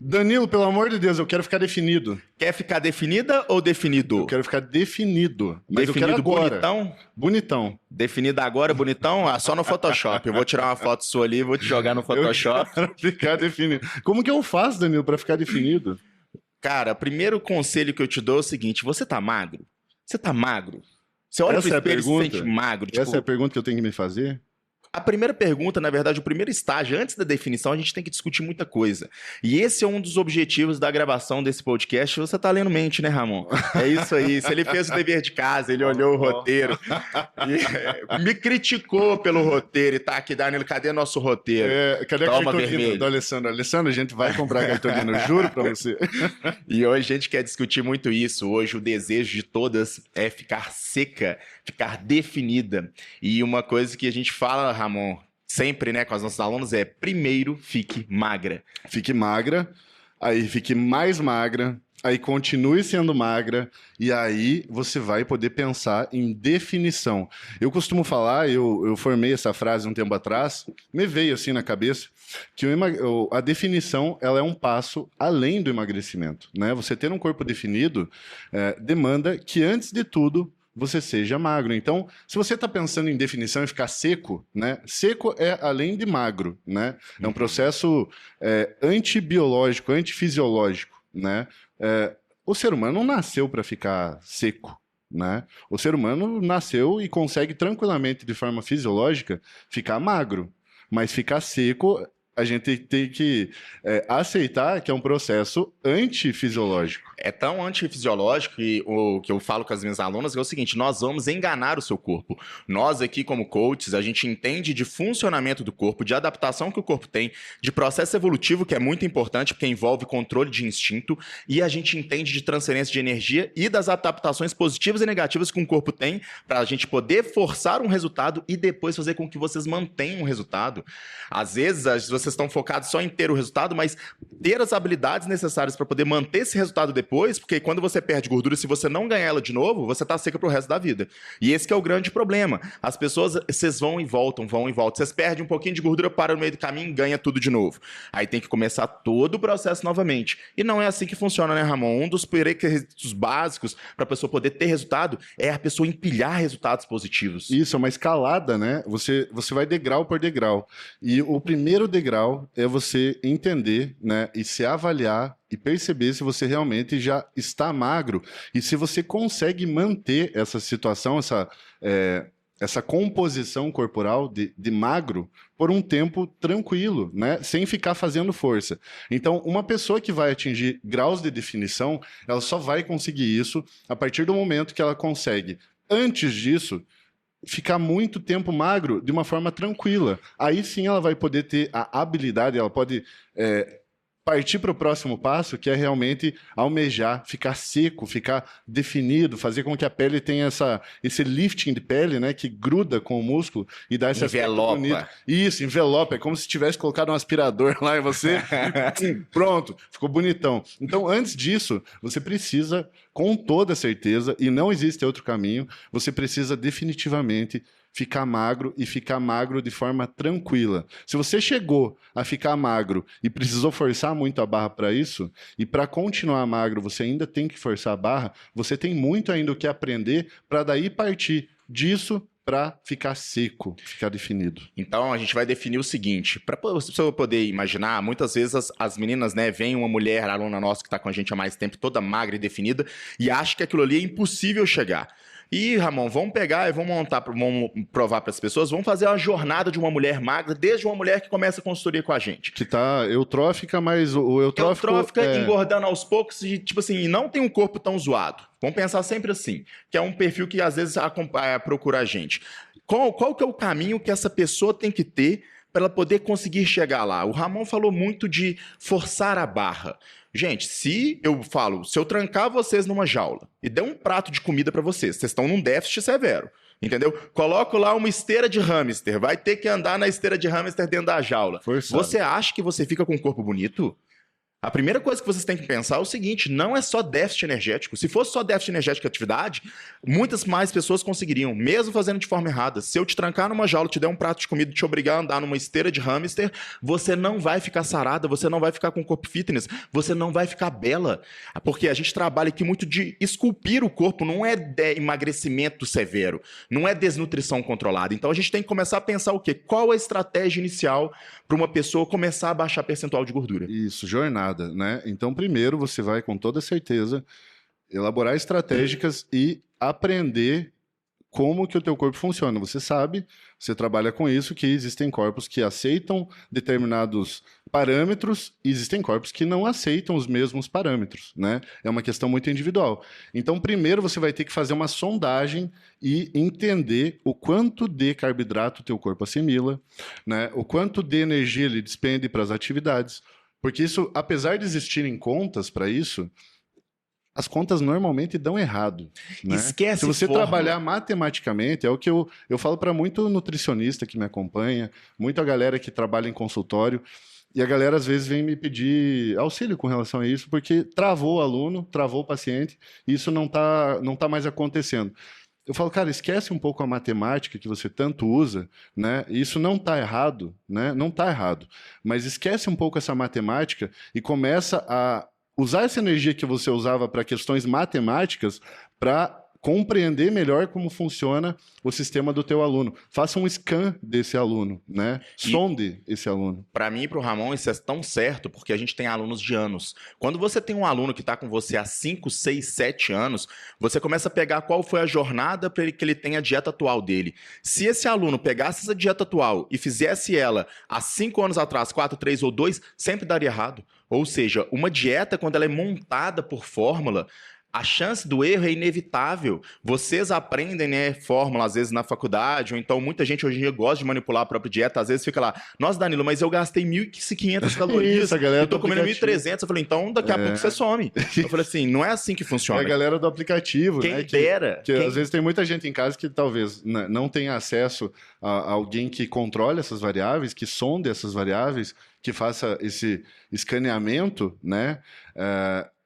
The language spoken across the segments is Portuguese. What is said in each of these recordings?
Danilo, pelo amor de Deus, eu quero ficar definido. Quer ficar definida ou definido? Eu quero ficar definido. Mas Definido eu quero agora. bonitão? Bonitão. Definido agora, bonitão? Ah, só no Photoshop. Eu vou tirar uma foto sua ali e vou te jogar no Photoshop. Eu quero ficar definido. Como que eu faço, Danilo, para ficar definido? Cara, primeiro conselho que eu te dou é o seguinte: você tá magro? Você tá magro? Você olha pro espelho e se sente magro. Tipo, Essa é a pergunta que eu tenho que me fazer? a primeira pergunta, na verdade, o primeiro estágio, antes da definição, a gente tem que discutir muita coisa. E esse é um dos objetivos da gravação desse podcast. Você tá lendo mente, né, Ramon? É isso aí. Se ele fez o dever de casa, ele olhou o roteiro e me criticou pelo roteiro. E tá aqui, Danilo, cadê nosso roteiro? Cadê a cartolina do Alessandro? Alessandro, a gente vai comprar a cartolina, juro pra você. E hoje a gente quer discutir muito isso. Hoje o desejo de todas é ficar seca, ficar definida. E uma coisa que a gente fala, Ramon, sempre, né, com os nossos alunos é: primeiro fique magra. Fique magra, aí fique mais magra, aí continue sendo magra, e aí você vai poder pensar em definição. Eu costumo falar, eu formei essa frase um tempo atrás, me veio assim na cabeça, que a definição ela é um passo além do emagrecimento, né? Você ter um corpo definido demanda que, antes de tudo, você seja magro. Então, se você está pensando em definição e ficar seco, né? Seco é além de magro, né? É um processo antibiológico, antifisiológico, né? O ser humano não nasceu para ficar seco, né? O ser humano nasceu e consegue tranquilamente, de forma fisiológica, ficar magro. Mas ficar seco, a gente tem que aceitar que é um processo antifisiológico. É tão antifisiológico que o que eu falo com as minhas alunas é o seguinte: nós vamos enganar o seu corpo. Nós aqui, como coaches, a gente entende de funcionamento do corpo, de adaptação que o corpo tem, de processo evolutivo, que é muito importante, porque envolve controle de instinto, e a gente entende de transferência de energia e das adaptações positivas e negativas que um corpo tem, para a gente poder forçar um resultado e depois fazer com que vocês mantenham o resultado. Às vezes, vocês estão focados só em ter o resultado, mas ter as habilidades necessárias para poder manter esse resultado depois, porque quando você perde gordura, se você não ganhar ela de novo, você tá seca pro resto da vida. E esse que é o grande problema. As pessoas, vocês vão e voltam. Vocês perdem um pouquinho de gordura, para no meio do caminho e ganha tudo de novo. Aí tem que começar todo o processo novamente. E não é assim que funciona, né, Ramon? Um dos prerequisitos básicos para a pessoa poder ter resultado é a pessoa empilhar resultados positivos. Isso, é uma escalada, né? Você vai degrau por degrau. E o primeiro degrau é você entender, né, e se avaliar e perceber se você realmente já está magro e se você consegue manter essa situação, essa composição corporal de magro por um tempo tranquilo, né? Sem ficar fazendo força. Então, uma pessoa que vai atingir graus de definição, ela só vai conseguir isso a partir do momento que ela consegue, antes disso, ficar muito tempo magro de uma forma tranquila. Aí sim ela vai poder ter a habilidade, ela pode partir para o próximo passo, que é realmente almejar, ficar seco, ficar definido, fazer com que a pele tenha esse lifting de pele, né, que gruda com o músculo e dá esse aspecto bonito. Isso, envelopa, é como se tivesse colocado um aspirador lá em você, pronto, ficou bonitão. Então, antes disso, você precisa, com toda certeza, e não existe outro caminho, você precisa definitivamente ficar magro e ficar magro de forma tranquila. Se você chegou a ficar magro e precisou forçar muito a barra para isso, e para continuar magro você ainda tem que forçar a barra, você tem muito ainda o que aprender para daí partir disso para ficar seco, ficar definido. Então a gente vai definir o seguinte: para você poder imaginar, muitas vezes as meninas, né, vem uma mulher, aluna nossa que está com a gente há mais tempo, toda magra e definida, e acha que aquilo ali é impossível chegar. E, Ramon, vamos pegar e vamos provar para as pessoas, vamos fazer uma jornada de uma mulher magra, desde uma mulher que começa a consultoria com a gente. Que tá eutrófica, mas o eutrófico... Eutrófica, engordando aos poucos, e, tipo assim, não tem um corpo tão zoado. Vamos pensar sempre assim, que é um perfil que às vezes procura a gente. Qual que é o caminho que essa pessoa tem que ter para ela poder conseguir chegar lá? O Ramon falou muito de forçar a barra. Gente, se eu trancar vocês numa jaula e der um prato de comida para vocês estão num déficit severo, entendeu? Coloco lá uma esteira de hamster, vai ter que andar na esteira de hamster dentro da jaula. Forçado. Você acha que você fica com um corpo bonito? A primeira coisa que vocês têm que pensar é o seguinte, não é só déficit energético. Se fosse só déficit energético e atividade, muitas mais pessoas conseguiriam, mesmo fazendo de forma errada. Se eu te trancar numa jaula, te der um prato de comida e te obrigar a andar numa esteira de hamster, você não vai ficar sarada, você não vai ficar com corpo fitness, você não vai ficar bela. Porque a gente trabalha aqui muito de esculpir o corpo, não é emagrecimento severo, não é desnutrição controlada. Então a gente tem que começar a pensar o quê? Qual a estratégia inicial para uma pessoa começar a baixar percentual de gordura? Isso, jornada, né? Então, primeiro, você vai, com toda certeza, elaborar estratégicas e aprender como que o teu corpo funciona. Você sabe, você trabalha com isso, que existem corpos que aceitam determinados parâmetros e existem corpos que não aceitam os mesmos parâmetros, né? É uma questão muito individual. Então, primeiro você vai ter que fazer uma sondagem e entender o quanto de carboidrato o teu corpo assimila, né? O quanto de energia ele despende para as atividades. Porque isso, apesar de existirem contas para isso, as contas normalmente dão errado, né? Esquece Se você fórmula. trabalhar matematicamente, é o que eu falo para muito nutricionista que me acompanha, muita galera que trabalha em consultório, e a galera às vezes vem me pedir auxílio com relação a isso, porque travou o aluno, travou o paciente, e isso não tá mais acontecendo. Eu falo, cara, esquece um pouco a matemática que você tanto usa, né? Isso não está errado, né? Não está errado. Mas esquece um pouco essa matemática e começa a usar essa energia que você usava para questões matemáticas para compreender melhor como funciona o sistema do teu aluno. Faça um scan desse aluno, né? Sonde esse aluno. Para mim e para o Ramon, isso é tão certo porque a gente tem alunos de anos. Quando você tem um aluno que está com você há 5, 6, 7 anos, você começa a pegar qual foi a jornada para que ele tenha a dieta atual dele. Se esse aluno pegasse essa dieta atual e fizesse ela há 5 anos atrás, 4, 3 ou 2, sempre daria errado. Ou seja, uma dieta, quando ela é montada por fórmula, a chance do erro é inevitável. Vocês aprendem, né, fórmula, às vezes, na faculdade, ou então muita gente hoje em dia gosta de manipular a própria dieta, às vezes fica lá, nossa, Danilo, mas eu gastei 1.500 calorias, Isso, a galera eu tô comendo 1.300, eu falei, então daqui a pouco você some. Eu falei assim, não é assim que funciona. É a galera do aplicativo, Quem né? dera. Às vezes tem muita gente em casa que talvez não tenha acesso a alguém que controle essas variáveis, que sonde essas variáveis, que faça esse escaneamento, né?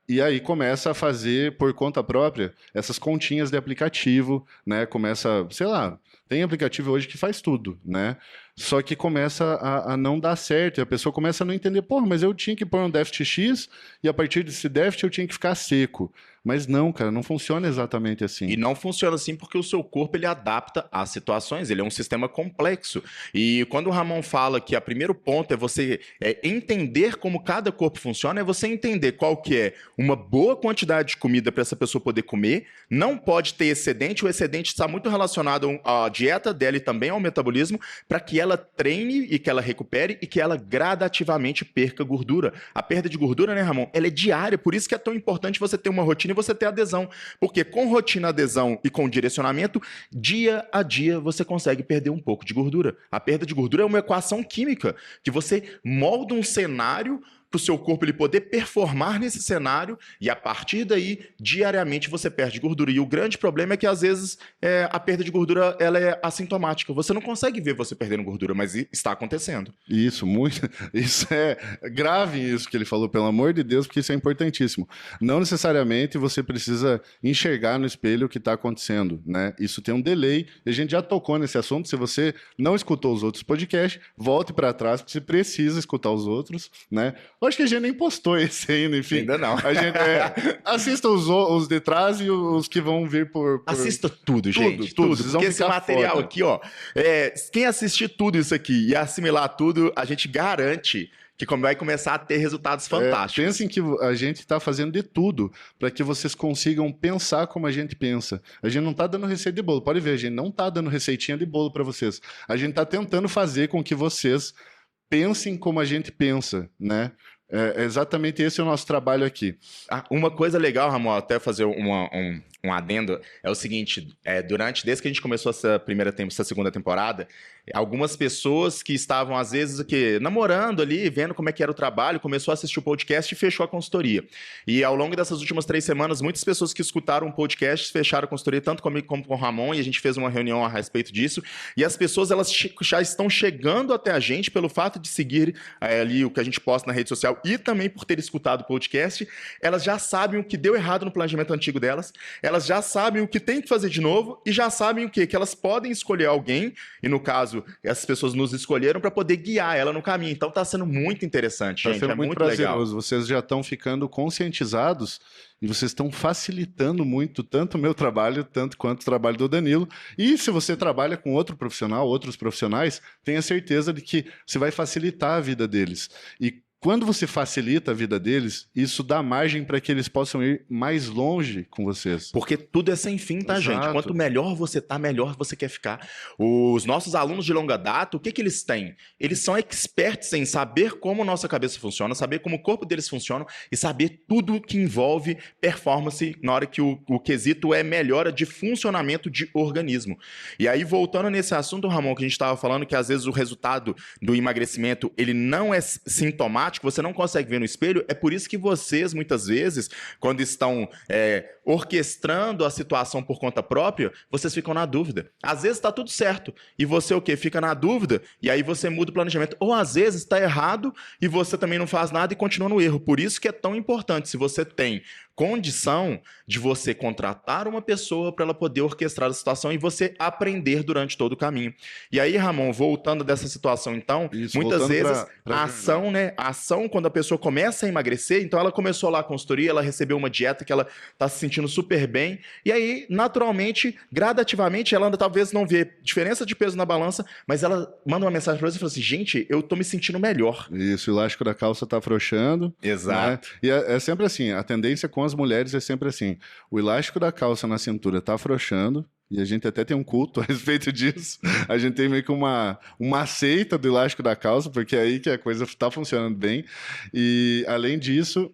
E aí começa a fazer por conta própria essas continhas de aplicativo, né? Começa, sei lá, tem aplicativo hoje que faz tudo, né? Só que começa a não dar certo, e a pessoa começa a não entender, porra, mas eu tinha que pôr um déficit X, e a partir desse déficit eu tinha que ficar seco. Mas não, cara, não funciona exatamente assim. E não funciona assim porque o seu corpo ele adapta às situações, ele é um sistema complexo. E quando o Ramon fala que o primeiro ponto é você entender como cada corpo funciona, é você entender qual que é uma boa quantidade de comida para essa pessoa poder comer, não pode ter excedente, o excedente está muito relacionado à dieta dela e também ao metabolismo, para que ela treine e que ela recupere e que ela gradativamente perca gordura. A perda de gordura, né, Ramon, ela é diária, por isso que é tão importante você ter uma rotina e você ter adesão. Porque com rotina, adesão e com direcionamento, dia a dia você consegue perder um pouco de gordura. A perda de gordura é uma equação química, que você molda um cenário para o seu corpo ele poder performar nesse cenário e a partir daí, diariamente, você perde gordura. E o grande problema é que, às vezes, a perda de gordura ela é assintomática. Você não consegue ver você perdendo gordura, mas está acontecendo. Isso, muito. Isso é grave, isso que ele falou, pelo amor de Deus, porque isso é importantíssimo. Não necessariamente você precisa enxergar no espelho o que está acontecendo, né? Isso tem um delay, e a gente já tocou nesse assunto. Se você não escutou os outros podcasts, volte para trás, porque você precisa escutar os outros, né? Eu acho que a gente nem postou esse ainda, enfim. Ainda não. A gente, assista os de trás e os que vão vir por... Assista tudo, gente. Tudo. Porque esse material fora. aqui, ó, quem assistir tudo isso aqui e assimilar tudo, a gente garante que vai começar a ter resultados fantásticos. Pensem que a gente está fazendo de tudo para que vocês consigam pensar como a gente pensa. A gente não está dando receita de bolo. Pode ver, a gente não está dando receitinha de bolo para vocês. A gente está tentando fazer com que vocês pensem como a gente pensa, né? Exatamente esse é o nosso trabalho aqui. Uma coisa legal, Ramon, até fazer um adendo, é o seguinte, desde que a gente começou essa segunda temporada, Algumas pessoas que estavam, às vezes, namorando ali, vendo como é que era o trabalho, começou a assistir o podcast e fechou a consultoria. E ao longo dessas últimas 3 semanas, muitas pessoas que escutaram o podcast fecharam a consultoria, tanto comigo como com o Ramon, e a gente fez uma reunião a respeito disso. E as pessoas, elas já estão chegando até a gente pelo fato de seguir ali o que a gente posta na rede social e também por ter escutado o podcast. Elas já sabem o que deu errado no planejamento antigo delas, elas já sabem o que tem que fazer de novo e já sabem o quê? Que elas podem escolher alguém, e no caso, essas pessoas nos escolheram para poder guiar ela no caminho. Então tá sendo muito interessante, gente. Tá sendo muito legal. Vocês já estão ficando conscientizados e vocês estão facilitando muito tanto o meu trabalho, tanto quanto o trabalho do Danilo. E se você trabalha com outro profissional, outros profissionais, tenha certeza de que você vai facilitar a vida deles. E quando você facilita a vida deles, isso dá margem para que eles possam ir mais longe com vocês. Porque tudo é sem fim, tá, Exato. gente? Quanto melhor você tá, melhor você quer ficar. Os nossos alunos de longa data, o que que eles têm? Eles são experts em saber como nossa cabeça funciona, saber como o corpo deles funciona e saber tudo que envolve performance na hora que o quesito é melhora de funcionamento de organismo. E aí, voltando nesse assunto, Ramon, que a gente estava falando, que às vezes o resultado do emagrecimento, ele não é sintomático, você não consegue ver no espelho, é por isso que vocês, muitas vezes, quando estão orquestrando a situação por conta própria, vocês ficam na dúvida. Às vezes está tudo certo, e você o quê? Fica na dúvida, e aí você muda o planejamento. Ou às vezes está errado, e você também não faz nada e continua no erro. Por isso que é tão importante, se você tem condição de você contratar uma pessoa para ela poder orquestrar a situação e você aprender durante todo o caminho. E aí, Ramon, voltando dessa situação, então, isso, muitas vezes a ação, né? A ação, quando a pessoa começa a emagrecer, então ela começou lá a consultoria, ela recebeu uma dieta que ela está se sentindo super bem, e aí, naturalmente, gradativamente, ela talvez não vê diferença de peso na balança, mas ela manda uma mensagem para você e fala assim, gente, eu tô me sentindo melhor. Isso, o elástico da calça tá afrouxando. Exato. Né? E é sempre assim, a tendência com as mulheres é sempre assim, o elástico da calça na cintura tá afrouxando, e a gente até tem um culto a respeito disso, a gente tem meio que uma seita do elástico da calça, porque é aí que a coisa tá funcionando bem, e além disso,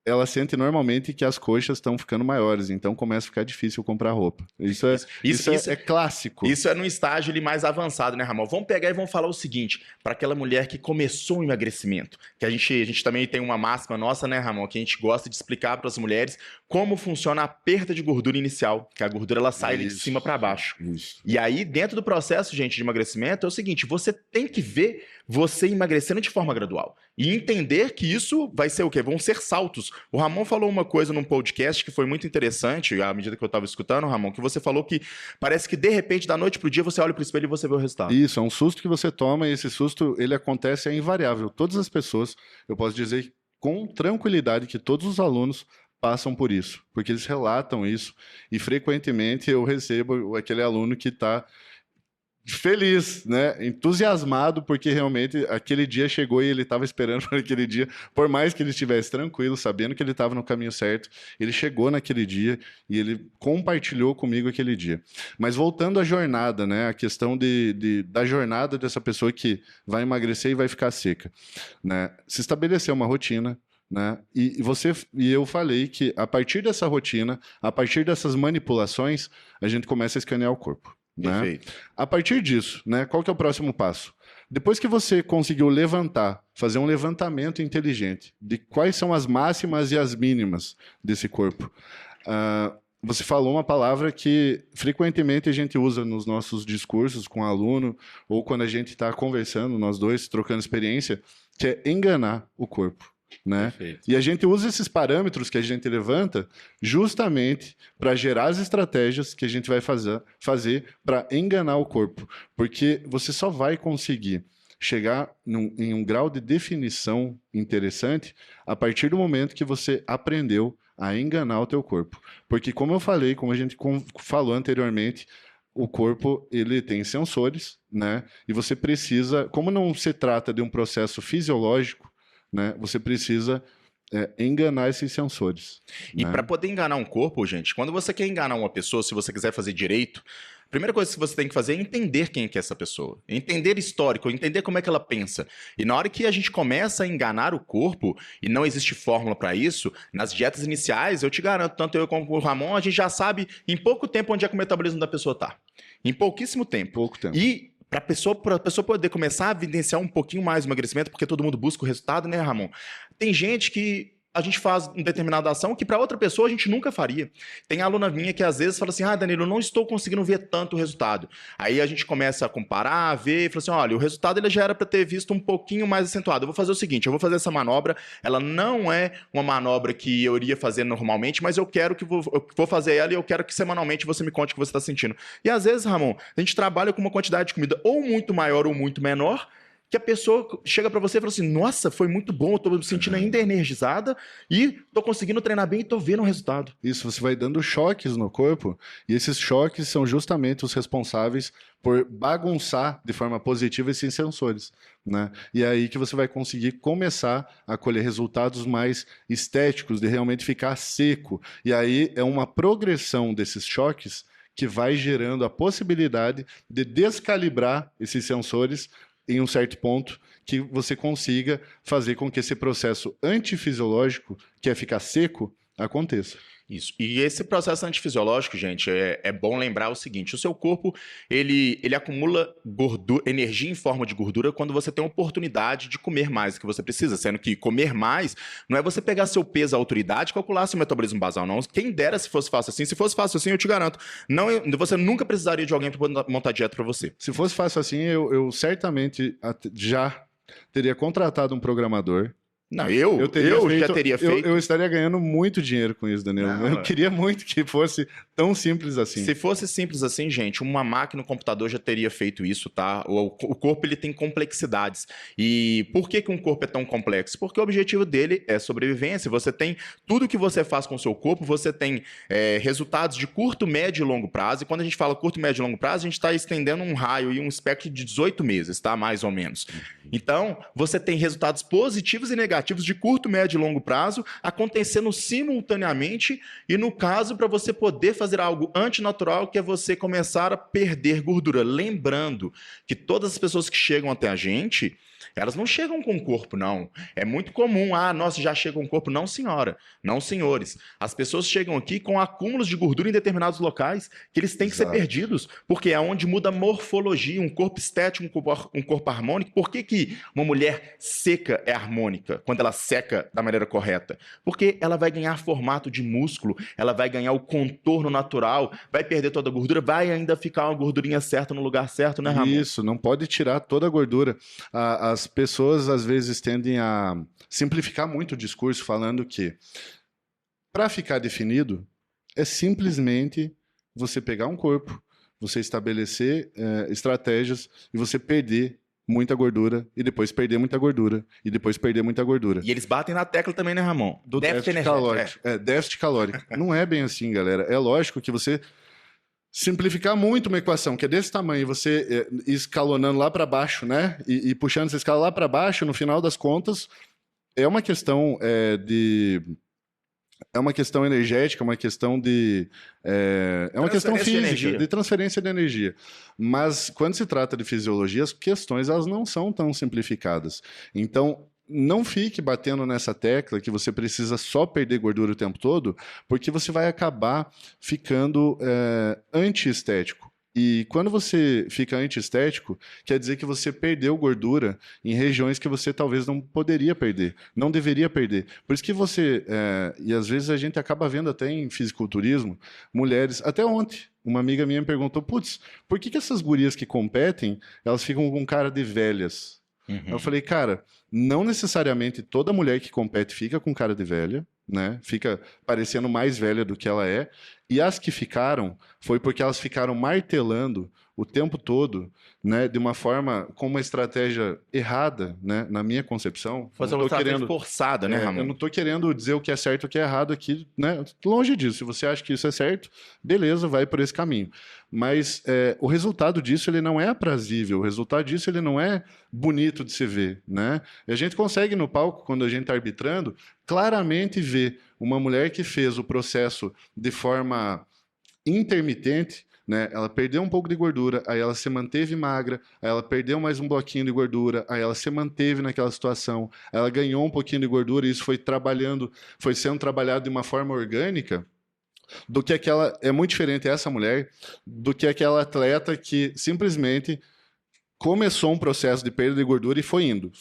ela sente normalmente que as coxas estão ficando maiores, então começa a ficar difícil comprar roupa. Isso é clássico. Isso é num estágio ali mais avançado, né, Ramon? Vamos pegar e vamos falar o seguinte, para aquela mulher que começou o emagrecimento, que a gente também tem uma máxima nossa, né, Ramon, que a gente gosta de explicar para as mulheres como funciona a perda de gordura inicial, que a gordura ela sai ali de cima para baixo. Isso. E aí, dentro do processo, gente, de emagrecimento, é o seguinte, você tem que ver você emagrecendo de forma gradual. E entender que isso vai ser o quê? Vão ser saltos. O Ramon falou uma coisa num podcast que foi muito interessante, à medida que eu estava escutando, Ramon, que você falou que parece que, de repente, da noite pro dia, você olha pro espelho e você vê o resultado. Isso, é um susto que você toma e esse susto, ele acontece, é invariável. Todas as pessoas, eu posso dizer com tranquilidade que todos os alunos passam por isso, porque eles relatam isso e frequentemente eu recebo aquele aluno que está feliz, né, entusiasmado porque realmente aquele dia chegou e ele estava esperando por aquele dia, por mais que ele estivesse tranquilo, sabendo que ele estava no caminho certo, ele chegou naquele dia e ele compartilhou comigo aquele dia. Mas voltando à jornada, né, a questão da jornada dessa pessoa que vai emagrecer e vai ficar seca, né, se estabelecer uma rotina, né? E eu falei que a partir dessa rotina, a partir dessas manipulações, a gente começa a escanear o corpo. Né? Perfeito. A partir disso, né, qual que é o próximo passo? Depois que você conseguiu fazer um levantamento inteligente de quais são as máximas e as mínimas desse corpo, você falou uma palavra que frequentemente a gente usa nos nossos discursos com aluno ou quando a gente está conversando, nós dois, trocando experiência, que é enganar o corpo. Né? E a gente usa esses parâmetros que a gente levanta justamente para gerar as estratégias que a gente vai fazer para enganar o corpo, porque você só vai conseguir chegar em um grau de definição interessante a partir do momento que você aprendeu a enganar o teu corpo, porque como eu falei, como a gente falou anteriormente, o corpo ele tem sensores, né? E você precisa, como não se trata de um processo fisiológico, né, você precisa enganar esses sensores. E né? para poder enganar um corpo, gente, quando você quer enganar uma pessoa, se você quiser fazer direito, a primeira coisa que você tem que fazer é entender quem é essa pessoa. Entender histórico, entender como é que ela pensa. E na hora que a gente começa a enganar o corpo, e não existe fórmula para isso, nas dietas iniciais, eu te garanto, tanto eu como o Ramon, a gente já sabe em pouco tempo onde é que o metabolismo da pessoa está. Em pouquíssimo tempo. Pouco tempo. E para a pessoa poder começar a evidenciar um pouquinho mais o emagrecimento, porque todo mundo busca o resultado, né, Ramon? Tem gente que a gente faz uma determinada ação que para outra pessoa a gente nunca faria. Tem aluna minha que às vezes fala assim, Danilo, eu não estou conseguindo ver tanto o resultado. Aí a gente começa a comparar, a ver, e fala assim, olha, o resultado ele já era para ter visto um pouquinho mais acentuado. Eu vou fazer o seguinte, eu vou fazer essa manobra, ela não é uma manobra que eu iria fazer normalmente, mas eu vou fazer ela e eu quero que semanalmente você me conte o que você está sentindo. E às vezes, Ramon, a gente trabalha com uma quantidade de comida ou muito maior ou muito menor, que a pessoa chega para você e fala assim, nossa, foi muito bom, eu tô me sentindo ainda energizada e tô conseguindo treinar bem e tô vendo o resultado. Isso, você vai dando choques no corpo, e esses choques são justamente os responsáveis por bagunçar de forma positiva esses sensores, né? E é aí que você vai conseguir começar a colher resultados mais estéticos, de realmente ficar seco. E aí é uma progressão desses choques que vai gerando a possibilidade de descalibrar esses sensores em um certo ponto, que você consiga fazer com que esse processo antifisiológico, que é ficar seco, aconteça. Isso. E esse processo antifisiológico, gente, é bom lembrar o seguinte, o seu corpo, ele acumula gordura, energia em forma de gordura quando você tem a oportunidade de comer mais do que você precisa, sendo que comer mais não é você pegar seu peso à autoridade e calcular seu metabolismo basal, não. Quem dera se fosse fácil assim. Se fosse fácil assim, eu te garanto, não, você nunca precisaria de alguém para montar dieta para você. Se fosse fácil assim, eu certamente já teria contratado um programador. Não, eu já teria feito. Eu estaria ganhando muito dinheiro com isso, Danilo. Não, eu queria muito que fosse tão simples assim. Se fosse simples assim, gente, uma máquina, um computador já teria feito isso, tá? O corpo, ele tem complexidades. E por que um corpo é tão complexo? Porque o objetivo dele é sobrevivência. Você tem tudo que você faz com o seu corpo, você tem resultados de curto, médio e longo prazo. E quando a gente fala curto, médio e longo prazo, a gente está estendendo um raio e um espectro de 18 meses, tá? Mais ou menos. Então, você tem resultados positivos e negativos de curto, médio e longo prazo acontecendo simultaneamente e, no caso, para você poder fazer algo antinatural, que é você começar a perder gordura. Lembrando que todas as pessoas que chegam até a gente, elas não chegam com corpo, não. É muito comum, nossa, já chega com corpo. Não, senhora. Não, senhores. As pessoas chegam aqui com acúmulos de gordura em determinados locais que eles têm que ser perdidos, porque é onde muda a morfologia, um corpo estético, um corpo harmônico. Por que uma mulher seca é harmônica, quando ela seca da maneira correta? Porque ela vai ganhar formato de músculo, ela vai ganhar o contorno natural, vai perder toda a gordura, vai ainda ficar uma gordurinha certa no lugar certo, né, Ramon? Isso, não pode tirar toda a gordura. As pessoas, às vezes, tendem a simplificar muito o discurso, falando que para ficar definido, é simplesmente você pegar um corpo, você estabelecer estratégias e você perder muita gordura, e depois perder muita gordura, e depois perder muita gordura. E eles batem na tecla também, né, Ramon? Do déficit calórico. Déficit calórico. Não é bem assim, galera. É lógico que você simplificar muito uma equação que é desse tamanho, você escalonando lá para baixo, né? E puxando essa escala lá para baixo, no final das contas, é uma questão é uma questão energética, uma questão é uma questão física, de transferência de energia. Mas quando se trata de fisiologia, as questões elas não são tão simplificadas. Então, não fique batendo nessa tecla que você precisa só perder gordura o tempo todo, porque você vai acabar ficando antiestético. E quando você fica antiestético, quer dizer que você perdeu gordura em regiões que você talvez não poderia perder, não deveria perder. Por isso que você, e às vezes a gente acaba vendo até em fisiculturismo, mulheres, até ontem, uma amiga minha me perguntou, putz, por que essas gurias que competem, elas ficam com cara de velhas? Uhum. Eu falei, cara, não necessariamente toda mulher que compete fica com cara de velha, né? Fica parecendo mais velha do que ela é. E as que ficaram, foi porque elas ficaram martelando o tempo todo, né, de uma forma, com uma estratégia errada, né, na minha concepção. Foi uma estratégia forçada, né, Ramon? Eu não estou querendo dizer o que é certo e o que é errado aqui, né, longe disso. Se você acha que isso é certo, beleza, vai por esse caminho. Mas o resultado disso, ele não é aprazível, o resultado disso, ele não é bonito de se ver, né? E a gente consegue no palco, quando a gente está arbitrando, claramente ver uma mulher que fez o processo de forma intermitente, né? Ela perdeu um pouco de gordura, aí ela se manteve magra, aí ela perdeu mais um bloquinho de gordura, aí ela se manteve naquela situação, ela ganhou um pouquinho de gordura e isso foi sendo trabalhado de uma forma orgânica, do que aquela, é muito diferente essa mulher, do que aquela atleta que simplesmente começou um processo de perda de gordura e foi indo,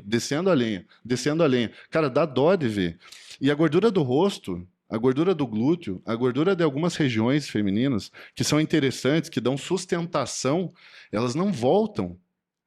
descendo a lenha, descendo a lenha. Cara, dá dó de ver. E a gordura do rosto, a gordura do glúteo, a gordura de algumas regiões femininas, que são interessantes, que dão sustentação, elas não voltam.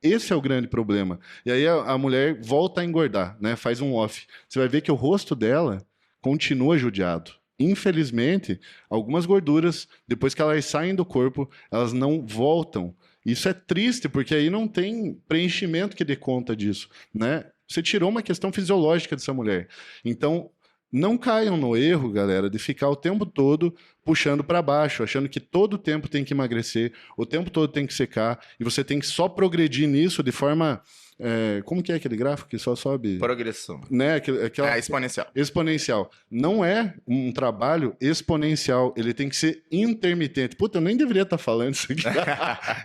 Esse é o grande problema. E aí a mulher volta a engordar, né? Faz um off. Você vai ver que o rosto dela continua judiado. Infelizmente, algumas gorduras, depois que elas saem do corpo, elas não voltam. Isso é triste, porque aí não tem preenchimento que dê conta disso, né? Você tirou uma questão fisiológica dessa mulher. Então, não caiam no erro, galera, de ficar o tempo todo puxando para baixo, achando que todo o tempo tem que emagrecer, o tempo todo tem que secar, e você tem que só progredir nisso de forma... como que é aquele gráfico que só sobe? Progressão. Né? Exponencial. Exponencial. Não é um trabalho exponencial, ele tem que ser intermitente. Puta, eu nem deveria estar falando isso aqui.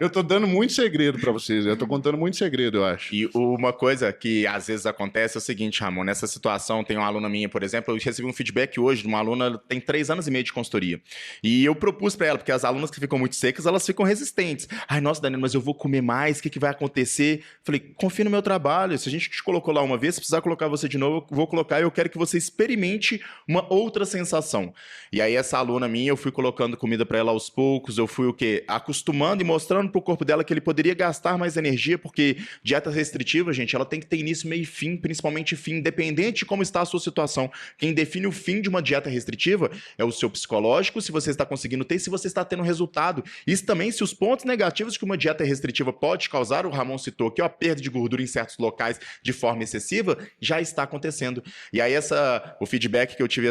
Eu tô dando muito segredo para vocês, eu tô contando muito segredo, eu acho. E uma coisa que às vezes acontece é o seguinte, Ramon, nessa situação, tem uma aluna minha, por exemplo, eu recebi um feedback hoje de uma aluna, ela tem 3 anos e meio de consultoria. E eu propus para ela, porque as alunas que ficam muito secas, elas ficam resistentes. Ai, nossa, Danilo, mas eu vou comer mais, o que vai acontecer? Falei, confia no meu trabalho, se a gente te colocou lá uma vez, se precisar colocar você de novo, eu vou colocar e eu quero que você experimente uma outra sensação. E aí essa aluna minha, eu fui colocando comida para ela aos poucos, eu fui o quê? Acostumando e mostrando pro corpo dela que ele poderia gastar mais energia, porque dieta restritiva, gente, ela tem que ter início, meio e fim, principalmente fim, independente de como está a sua situação. Quem define o fim de uma dieta restritiva é o seu psicológico, se você está conseguindo ter, se você está tendo resultado. Isso também, se os pontos negativos que uma dieta restritiva pode causar, o Ramon citou aqui, ó, a perda de gordura em certos locais de forma excessiva, já está acontecendo. E aí o feedback que eu tive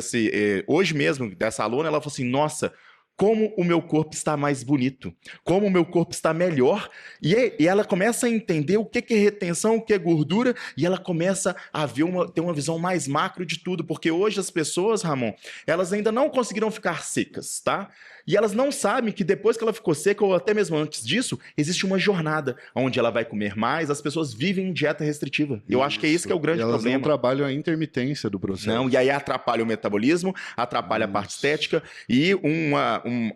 hoje mesmo dessa aluna, ela falou assim, nossa, como o meu corpo está mais bonito, como o meu corpo está melhor, e ela começa a entender o que é retenção, o que é gordura, e ela começa a ter uma visão mais macro de tudo, porque hoje as pessoas, Ramon, elas ainda não conseguiram ficar secas, tá? E elas não sabem que depois que ela ficou seca, ou até mesmo antes disso, existe uma jornada onde ela vai comer mais, as pessoas vivem em dieta restritiva. Eu acho que é isso que é o grande problema. Elas não trabalham a intermitência do processo. Não, e aí atrapalha o metabolismo, atrapalha a parte estética, e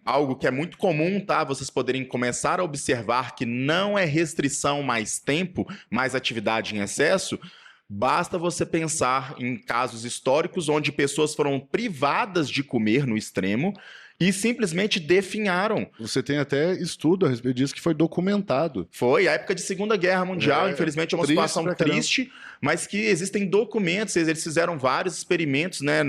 algo que é muito comum, tá? Vocês poderem começar a observar que não é restrição mais tempo, mais atividade em excesso. Basta você pensar em casos históricos onde pessoas foram privadas de comer no extremo e simplesmente definharam. Você tem até estudo a respeito disso que foi documentado. Foi a época de Segunda Guerra Mundial, infelizmente é uma situação triste, mas que existem documentos, eles fizeram vários experimentos, né,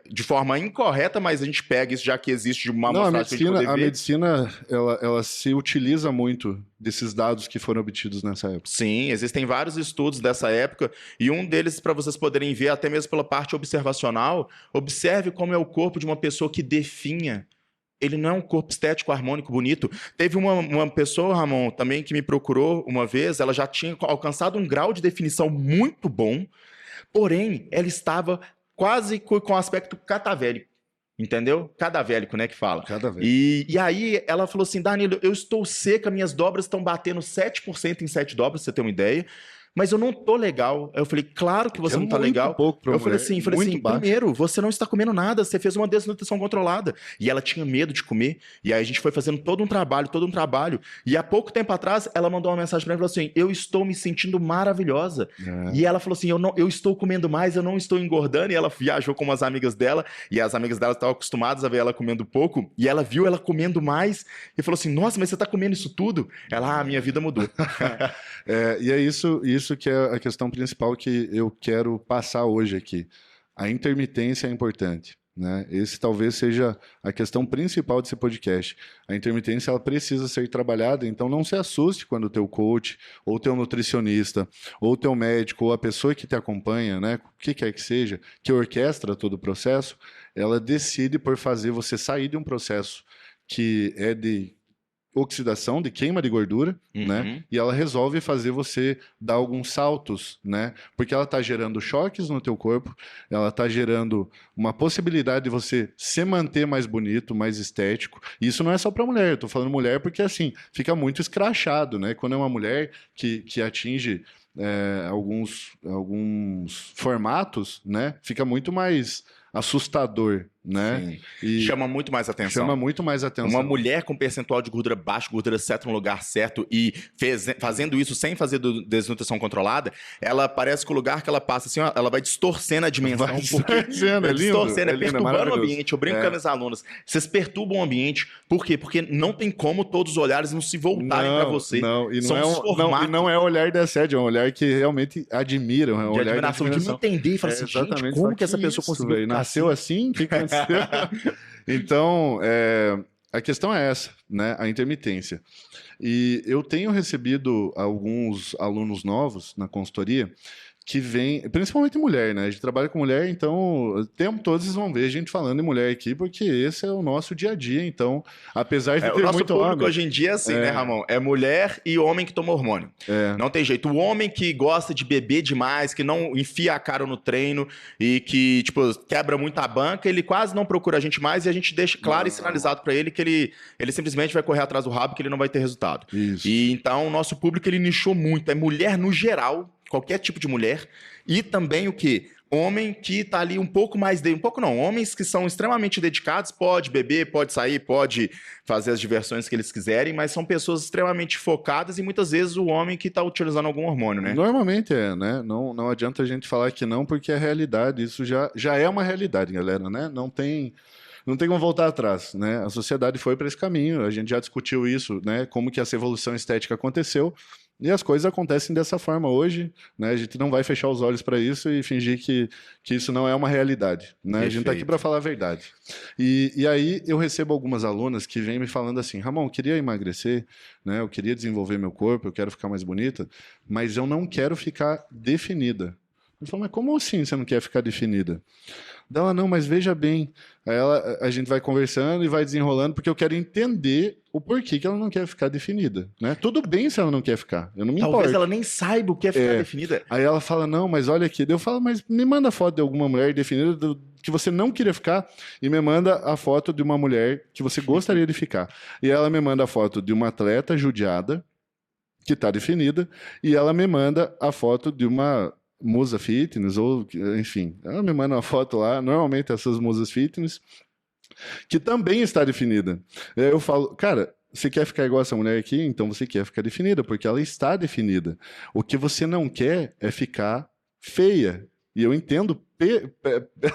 de forma incorreta, mas a gente pega isso já que existe de uma amostragem a medicina ela se utiliza muito desses dados que foram obtidos nessa época. Sim, existem vários estudos dessa época, e um deles, para vocês poderem ver, até mesmo pela parte observacional, observe como é o corpo de uma pessoa que definha. Ele não é um corpo estético, harmônico, bonito. Teve uma pessoa, Ramon, também que me procurou uma vez, ela já tinha alcançado um grau de definição muito bom, porém, ela estava quase com aspecto catavélico. Entendeu? Cadavélico, né, que fala. Cadavélico. E aí ela falou assim, Danilo, eu estou seca, minhas dobras estão batendo 7% em 7 dobras, pra você ter uma ideia. Mas eu não tô legal. Eu falei, claro que você não tá legal. Eu falei assim, primeiro, você não está comendo nada, você fez uma desnutrição controlada. E ela tinha medo de comer. E aí a gente foi fazendo todo um trabalho. E há pouco tempo atrás, ela mandou uma mensagem pra mim e falou assim, eu estou me sentindo maravilhosa. E ela falou assim, eu estou comendo mais, eu não estou engordando. E ela viajou com umas amigas dela, e as amigas dela estavam acostumadas a ver ela comendo pouco, e ela viu ela comendo mais, e falou assim, nossa, mas você tá comendo isso tudo? Ela, minha vida mudou. E é isso que é a questão principal que eu quero passar hoje aqui. A intermitência é importante, né? Esse talvez seja a questão principal desse podcast. A intermitência ela precisa ser trabalhada, então não se assuste quando o teu coach, ou o teu nutricionista, ou o teu médico, ou a pessoa que te acompanha, né? O que quer que seja, que orquestra todo o processo, ela decide por fazer você sair de um processo que é de oxidação, de queima de gordura, né? E ela resolve fazer você dar alguns saltos, né? Porque ela está gerando choques no teu corpo, ela está gerando uma possibilidade de você se manter mais bonito, mais estético. E isso não é só para mulher, eu tô falando mulher porque, assim, fica muito escrachado, né? Quando é uma mulher que atinge alguns formatos, né? Fica muito mais assustador, né? E chama muito mais atenção. Chama muito mais atenção. Uma mulher com percentual de gordura baixo, gordura certa no lugar certo e fazendo isso sem fazer desnutrição controlada, ela parece que o lugar que ela passa, assim, ó, ela vai distorcendo a dimensão. Vai distorcendo, é lindo. Distorcendo, é perturbando o ambiente. Eu brinco com as minhas alunas. Vocês perturbam o ambiente, por quê? Porque não tem como todos os olhares não se voltarem para você. Não, e não é olhar de assédio, é um olhar que realmente admiram. É um olhar de me entender e falar assim, gente, como que essa pessoa conseguiu? Nasceu assim? O que aconteceu? Então, a questão é essa, né? A intermitência. E eu tenho recebido alguns alunos novos na consultoria que vem, principalmente mulher, né? A gente trabalha com mulher, então o tempo todo vocês vão ver a gente falando em mulher aqui, porque esse é o nosso dia a dia. Então, apesar de ter o nosso muito público homem, hoje em dia é assim, né, Ramon? É mulher e homem que toma hormônio. Não tem jeito. O homem que gosta de beber demais, que não enfia a cara no treino e que, tipo, quebra muito a banca, ele quase não procura a gente mais e a gente deixa claro e sinalizado para ele que ele simplesmente vai correr atrás do rabo, que ele não vai ter resultado. Isso. E então, o nosso público, ele nichou muito. É mulher no geral, qualquer tipo de mulher, e também o quê? Homem que tá ali um pouco mais... homens que são extremamente dedicados, pode beber, pode sair, pode fazer as diversões que eles quiserem, mas são pessoas extremamente focadas e muitas vezes o homem que tá utilizando algum hormônio, né? Normalmente né? Não adianta a gente falar que não, porque é realidade. Isso já é uma realidade, galera, né? Não tem como voltar atrás, né? A sociedade foi para esse caminho, a gente já discutiu isso, né? Como que essa evolução estética aconteceu. E as coisas acontecem dessa forma hoje, né? A gente não vai fechar os olhos para isso e fingir que isso não é uma realidade, né? A gente está aqui para falar a verdade. E aí eu recebo algumas alunas que vêm me falando assim, Ramon, eu queria emagrecer, né? Eu queria desenvolver meu corpo, eu quero ficar mais bonita, mas eu não quero ficar definida. Eu falo, mas como assim você não quer ficar definida? Ela, não, mas veja bem. Aí a gente vai conversando e vai desenrolando, porque eu quero entender o porquê que ela não quer ficar definida, né? Tudo bem se ela não quer ficar, eu não me importo. Talvez ela nem saiba o que é ficar definida. Aí ela fala, não, mas olha aqui. Eu falo, mas me manda foto de alguma mulher definida que você não queria ficar e me manda a foto de uma mulher que você gostaria de ficar. E ela me manda a foto de uma atleta judiada, que está definida, e ela me manda a foto de uma musa fitness, ou enfim, ela me manda uma foto lá, normalmente essas musas fitness, que também está definida. Eu falo, cara, você quer ficar igual essa mulher aqui? Então você quer ficar definida, porque ela está definida. O que você não quer é ficar feia. E eu entendo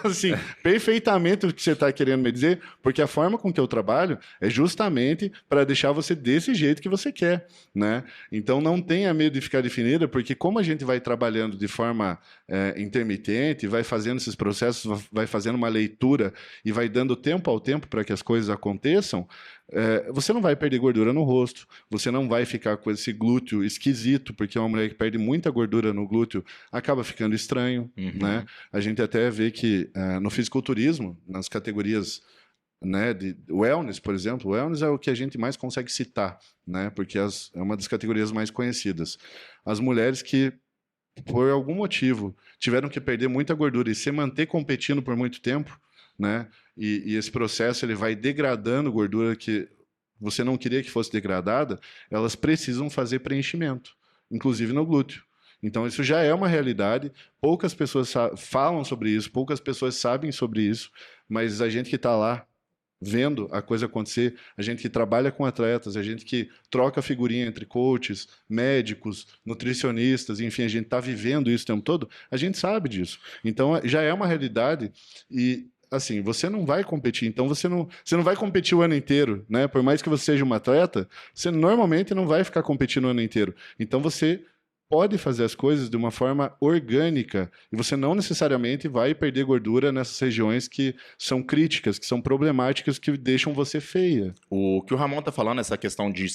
assim, perfeitamente o que você está querendo me dizer, porque a forma com que eu trabalho é justamente para deixar você desse jeito que você quer, né? Então não tenha medo de ficar definida, porque como a gente vai trabalhando de forma intermitente, vai fazendo esses processos, vai fazendo uma leitura e vai dando tempo ao tempo para que as coisas aconteçam, você não vai perder gordura no rosto, você não vai ficar com esse glúteo esquisito, porque uma mulher que perde muita gordura no glúteo acaba ficando estranho, né? A gente até vê que no fisiculturismo, nas categorias, né, de wellness, por exemplo, wellness é o que a gente mais consegue citar, né, porque é uma das categorias mais conhecidas. As mulheres que, por algum motivo, tiveram que perder muita gordura e se manter competindo por muito tempo, né, e esse processo ele vai degradando gordura que você não queria que fosse degradada, elas precisam fazer preenchimento, inclusive no glúteo. Então, isso já é uma realidade. Poucas pessoas falam sobre isso, poucas pessoas sabem sobre isso, mas a gente que está lá vendo a coisa acontecer, a gente que trabalha com atletas, a gente que troca figurinha entre coaches, médicos, nutricionistas, enfim, a gente está vivendo isso o tempo todo, a gente sabe disso. Então, já é uma realidade e assim, você não vai competir, então você não vai competir o ano inteiro, né? Por mais que você seja uma atleta, você normalmente não vai ficar competindo o ano inteiro. Então, você pode fazer as coisas de uma forma orgânica e você não necessariamente vai perder gordura nessas regiões que são críticas, que são problemáticas, que deixam você feia. O que o Ramon está falando, essa questão de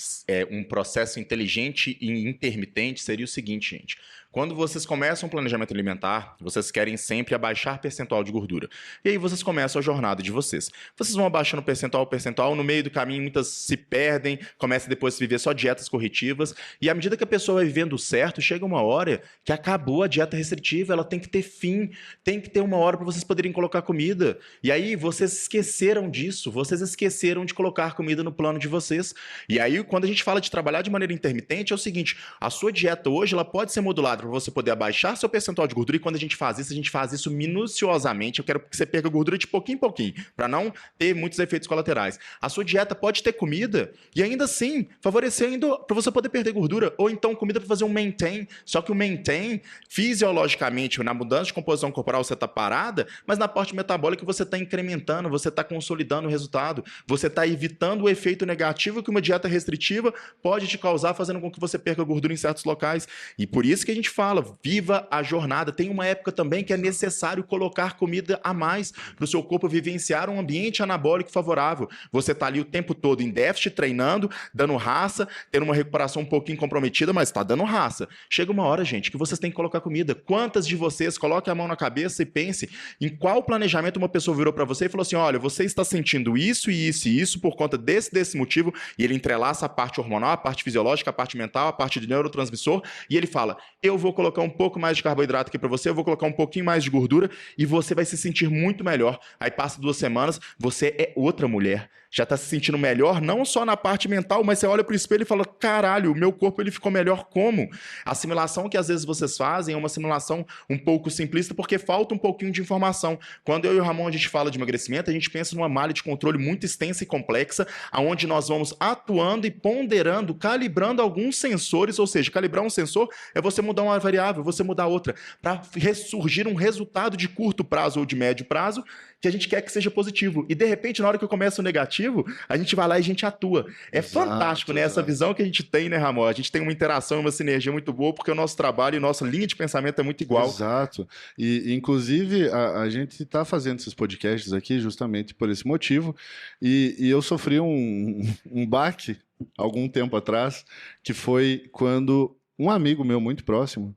um processo inteligente e intermitente, seria o seguinte, gente. Quando vocês começam um planejamento alimentar, vocês querem sempre abaixar percentual de gordura. E aí vocês começam a jornada de vocês. Vocês vão abaixando percentual, no meio do caminho muitas se perdem, começam depois a viver só dietas corretivas, e à medida que a pessoa vai vivendo certo, chega uma hora que acabou a dieta restritiva, ela tem que ter fim, tem que ter uma hora para vocês poderem colocar comida. E aí vocês esqueceram disso, vocês esqueceram de colocar comida no plano de vocês. E aí quando a gente fala de trabalhar de maneira intermitente, é o seguinte, a sua dieta hoje ela pode ser modulada. para você poder abaixar seu percentual de gordura, e quando a gente faz isso minuciosamente. Eu quero que você perca gordura de pouquinho em pouquinho, para não ter muitos efeitos colaterais. A sua dieta pode ter comida e ainda assim favorecer ainda para você poder perder gordura, ou então comida para fazer um maintain, só que o maintain, fisiologicamente, na mudança de composição corporal você está parada, mas na parte metabólica você está incrementando, você está consolidando o resultado, você está evitando o efeito negativo que uma dieta restritiva pode te causar, fazendo com que você perca gordura em certos locais. E por isso que a gente fala, viva a jornada. Tem uma época também que é necessário colocar comida a mais para o seu corpo vivenciar um ambiente anabólico favorável. Você está ali o tempo todo em déficit, treinando, dando raça, tendo uma recuperação um pouquinho comprometida, mas está dando raça. Chega uma hora, gente, que vocês têm que colocar comida. Quantas de vocês, coloquem a mão na cabeça e pense em qual planejamento uma pessoa virou para você e falou assim, olha, você está sentindo isso e isso e isso por conta desse motivo, e ele entrelaça a parte hormonal, a parte fisiológica, a parte mental, a parte de neurotransmissor, e ele fala, eu vou colocar um pouco mais de carboidrato aqui para você, eu vou colocar um pouquinho mais de gordura, e você vai se sentir muito melhor. Aí passa 2 semanas, você é outra mulher. Já está se sentindo melhor, não só na parte mental, mas você olha para o espelho e fala, caralho, o meu corpo ele ficou melhor como? A assimilação que às vezes vocês fazem é uma assimilação um pouco simplista, porque falta um pouquinho de informação. Quando eu e o Ramon a gente fala de emagrecimento, a gente pensa numa malha de controle muito extensa e complexa, onde nós vamos atuando e ponderando, calibrando alguns sensores, ou seja, calibrar um sensor é você mudar uma variável, você mudar outra, para ressurgir um resultado de curto prazo ou de médio prazo, que a gente quer que seja positivo. E, de repente, na hora que começa o negativo, a gente vai lá e a gente atua. É exato, fantástico, né? Exato. Essa visão que a gente tem, né, Ramon? A gente tem uma interação, uma sinergia muito boa, porque o nosso trabalho e nossa linha de pensamento é muito igual. Exato. E inclusive, a gente está fazendo esses podcasts aqui justamente por esse motivo. E eu sofri um baque algum tempo atrás, que foi quando um amigo meu muito próximo,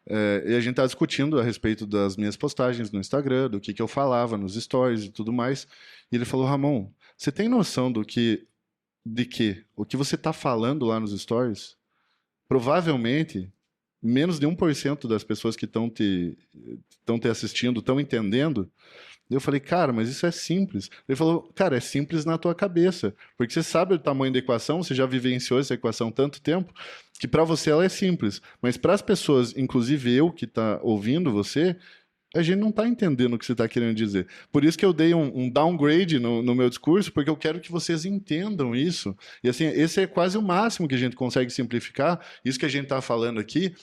e a gente está discutindo a respeito das minhas postagens no Instagram, do que eu falava nos stories e tudo mais. E ele falou, Ramon, você tem noção de que o que você está falando lá nos stories, provavelmente, menos de 1% das pessoas que estão te assistindo estão entendendo? Eu falei, cara, mas isso é simples. Ele falou, cara, é simples na tua cabeça, porque você sabe o tamanho da equação, você já vivenciou essa equação tanto tempo, que para você ela é simples. Mas para as pessoas, inclusive eu que está ouvindo você, a gente não está entendendo o que você está querendo dizer. Por isso que eu dei um downgrade no meu discurso, porque eu quero que vocês entendam isso. E assim, esse é quase o máximo que a gente consegue simplificar. Isso que a gente está falando aqui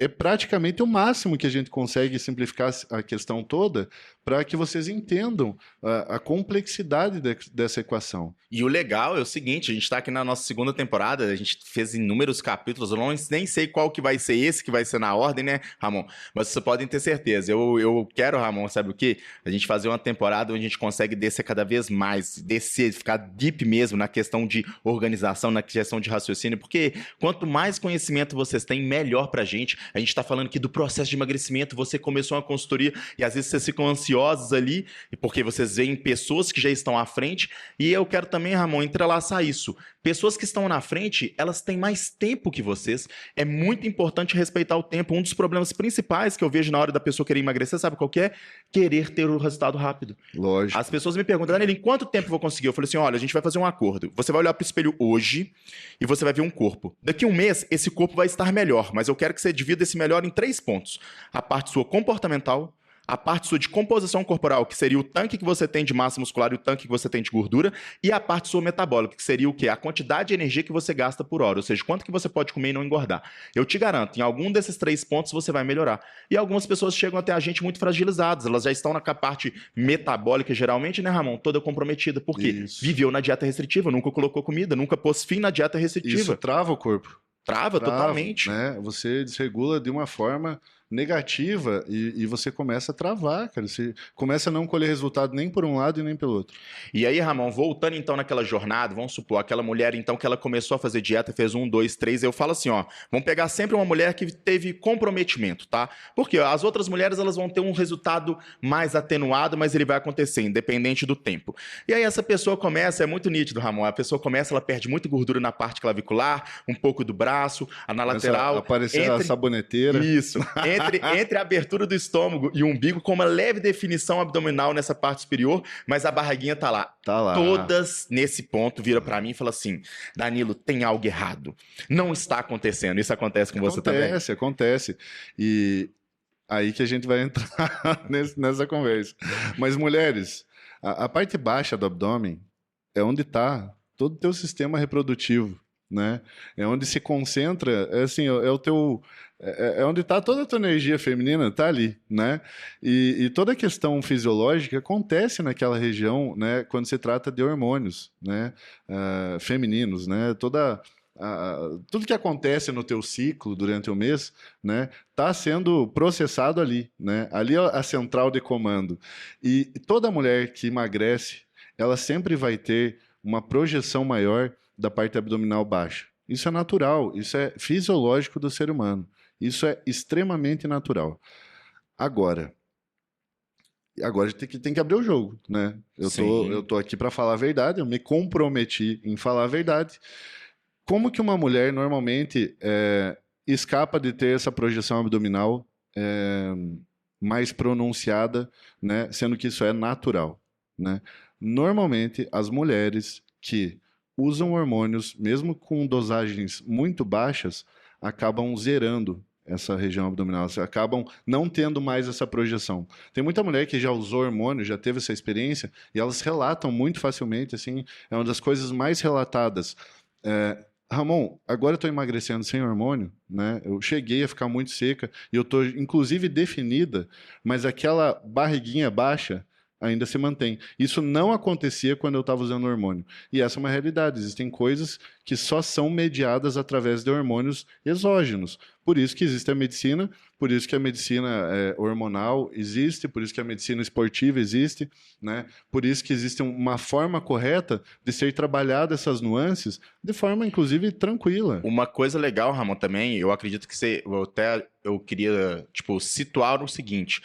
é praticamente o máximo que a gente consegue simplificar a questão toda para que vocês entendam a complexidade dessa equação. E o legal é o seguinte, a gente está aqui na nossa 2ª temporada, a gente fez inúmeros capítulos, eu nem sei qual que vai ser esse, que vai ser na ordem, né, Ramon? Mas vocês podem ter certeza. Eu quero, Ramon, sabe o quê? A gente fazer uma temporada onde a gente consegue descer cada vez mais, descer, ficar deep mesmo na questão de organização, na questão de raciocínio, porque quanto mais conhecimento vocês têm, melhor pra gente. A gente está falando aqui do processo de emagrecimento, você começou uma consultoria e às vezes vocês ficam ansiosos ali, porque vocês veem pessoas que já estão à frente, e eu quero também, Ramon, entrelaçar isso. Pessoas que estão na frente, elas têm mais tempo que vocês. É muito importante respeitar o tempo. Um dos problemas principais que eu vejo na hora da pessoa querer emagrecer, sabe qual que é? Querer ter o resultado rápido. Lógico. As pessoas me perguntam, Daniel, em quanto tempo eu vou conseguir? Eu falei assim, olha, a gente vai fazer um acordo. Você vai olhar para o espelho hoje e você vai ver um corpo. Daqui a um mês, esse corpo vai estar melhor, mas eu quero que você divida esse melhor em 3 pontos. A parte sua comportamental, a parte sua de composição corporal, que seria o tanque que você tem de massa muscular e o tanque que você tem de gordura, e a parte sua metabólica, que seria o quê? A quantidade de energia que você gasta por hora, ou seja, quanto que você pode comer e não engordar. Eu te garanto, em algum desses 3 pontos você vai melhorar. E algumas pessoas chegam até a gente muito fragilizadas, elas já estão na parte metabólica, geralmente, né, Ramon? Toda comprometida. Por quê? Isso. Viveu na dieta restritiva, nunca colocou comida, nunca pôs fim na dieta restritiva. Isso trava o corpo. Trava totalmente. Né? Você desregula de uma forma negativa e você começa a travar, cara. Você começa a não colher resultado nem por um lado e nem pelo outro. E aí, Ramon, voltando então naquela jornada, vamos supor, aquela mulher então que ela começou a fazer dieta, fez 1, 2, 3, eu falo assim, ó, vamos pegar sempre uma mulher que teve comprometimento, tá? Porque as outras mulheres, elas vão ter um resultado mais atenuado, mas ele vai acontecer, independente do tempo. E aí essa pessoa começa, é muito nítido, Ramon, a pessoa começa, ela perde muita gordura na parte clavicular, um pouco do braço, na lateral. Aparecer a saboneteira. Isso. entre a abertura do estômago e o umbigo, com uma leve definição abdominal nessa parte superior, mas a barriguinha tá lá. Tá lá. Todas nesse ponto viram pra mim e falam assim: Danilo, tem algo errado. Não está acontecendo. Isso acontece com você também? Acontece. E aí que a gente vai entrar nessa conversa. Mas, mulheres, a parte baixa do abdômen é onde está todo o teu sistema reprodutivo, né? É onde se concentra, é onde está toda a tua energia feminina, está ali, né? E toda a questão fisiológica acontece naquela região, né? Quando se trata de hormônios, né? Femininos, né? Tudo que acontece no teu ciclo durante o mês, né, está sendo processado ali, né? Ali é a central de comando. E toda mulher que emagrece, ela sempre vai ter uma projeção maior da parte abdominal baixa. Isso é natural, isso é fisiológico do ser humano. Isso é extremamente natural. Agora a gente tem que abrir o jogo, né? Eu tô aqui para falar a verdade, eu me comprometi em falar a verdade. Como que uma mulher normalmente escapa de ter essa projeção abdominal mais pronunciada, né? Sendo que isso é natural, né? Normalmente, as mulheres que usam hormônios, mesmo com dosagens muito baixas, acabam zerando essa região abdominal, acabam não tendo mais essa projeção. Tem muita mulher que já usou hormônio, já teve essa experiência, e elas relatam muito facilmente, assim, é uma das coisas mais relatadas. Ramon, agora eu estou emagrecendo sem hormônio, né? Eu cheguei a ficar muito seca e eu estou, inclusive, definida, mas aquela barriguinha baixa ainda se mantém. Isso não acontecia quando eu estava usando hormônio. E essa é uma realidade. Existem coisas que só são mediadas através de hormônios exógenos. Por isso que existe a medicina, por isso que a medicina hormonal existe, por isso que a medicina esportiva existe, né? Por isso que existe uma forma correta de ser trabalhada essas nuances de forma, inclusive, tranquila. Uma coisa legal, Ramon, também, eu acredito que eu queria, situar o seguinte,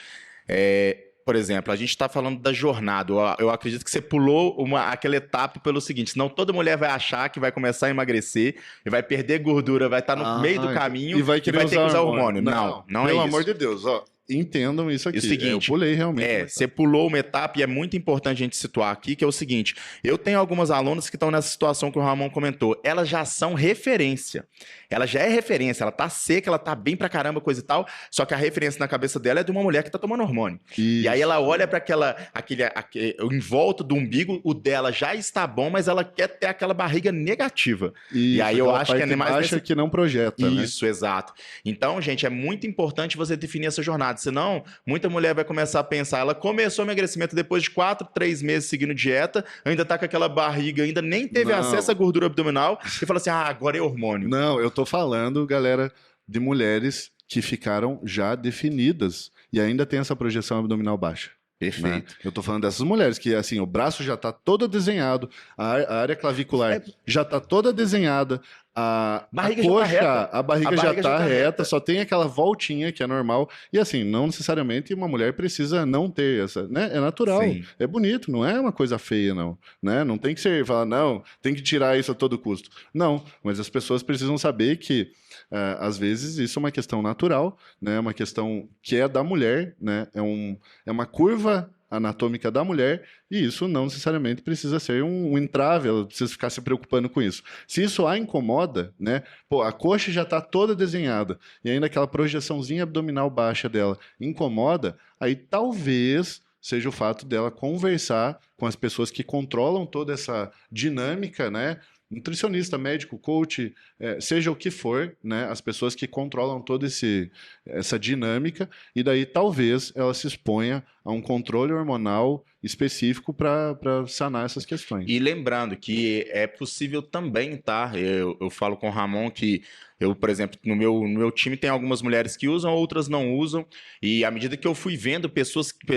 por exemplo, a gente está falando da jornada. Eu acredito que você pulou aquela etapa pelo seguinte: senão toda mulher vai achar que vai começar a emagrecer e vai perder gordura, vai estar no meio do caminho e vai ter que usar hormônio. Não é isso. Pelo amor de Deus, ó. Entendam isso aqui. E o seguinte, eu pulei realmente. Você pulou uma etapa e é muito importante a gente situar aqui, que é o seguinte: eu tenho algumas alunas que estão nessa situação que o Ramon comentou. Elas já são referência. Ela já é referência, ela tá seca, ela tá bem pra caramba, coisa e tal, só que a referência na cabeça dela é de uma mulher que tá tomando hormônio. Isso. E aí ela olha pra em volta do umbigo, o dela já está bom, mas ela quer ter aquela barriga negativa. Isso, e aí eu acho que é mais que não projeta, Isso, né? Exato. Então, gente, é muito importante você definir essa jornada. Senão, muita mulher vai começar a pensar, ela começou o emagrecimento depois de 4, 3 meses seguindo dieta, ainda tá com aquela barriga, ainda nem teve acesso à gordura abdominal, e fala assim, agora é hormônio. Não, eu tô falando, galera, de mulheres que ficaram já definidas e ainda tem essa projeção abdominal baixa. Perfeito. Né? Eu tô falando dessas mulheres que, assim, o braço já tá todo desenhado, a área clavicular já tá toda desenhada, a coxa, a barriga já tá reta, só tem aquela voltinha que é normal. E assim, não necessariamente uma mulher precisa não ter essa, né? É natural, sim. É bonito, não é uma coisa feia, não. Né? Não tem que ser, falar, não, tem que tirar isso a todo custo. Não, mas as pessoas precisam saber que, às vezes, isso é uma questão natural, né? Uma questão que é da mulher, né? É uma curva anatômica da mulher, e isso não necessariamente precisa ser um entrave, ela precisa ficar se preocupando com isso. Se isso a incomoda, né? Pô, a coxa já está toda desenhada, e ainda aquela projeçãozinha abdominal baixa dela incomoda, aí talvez seja o fato dela conversar com as pessoas que controlam toda essa dinâmica, né? Nutricionista, médico, coach, seja o que for, né? As pessoas que controlam toda essa dinâmica, e daí talvez ela se exponha a um controle hormonal específico para sanar essas questões. E lembrando que é possível também, tá? Eu falo com o Ramon que eu, por exemplo, no meu time tem algumas mulheres que usam, outras não usam, e à medida que eu fui vendo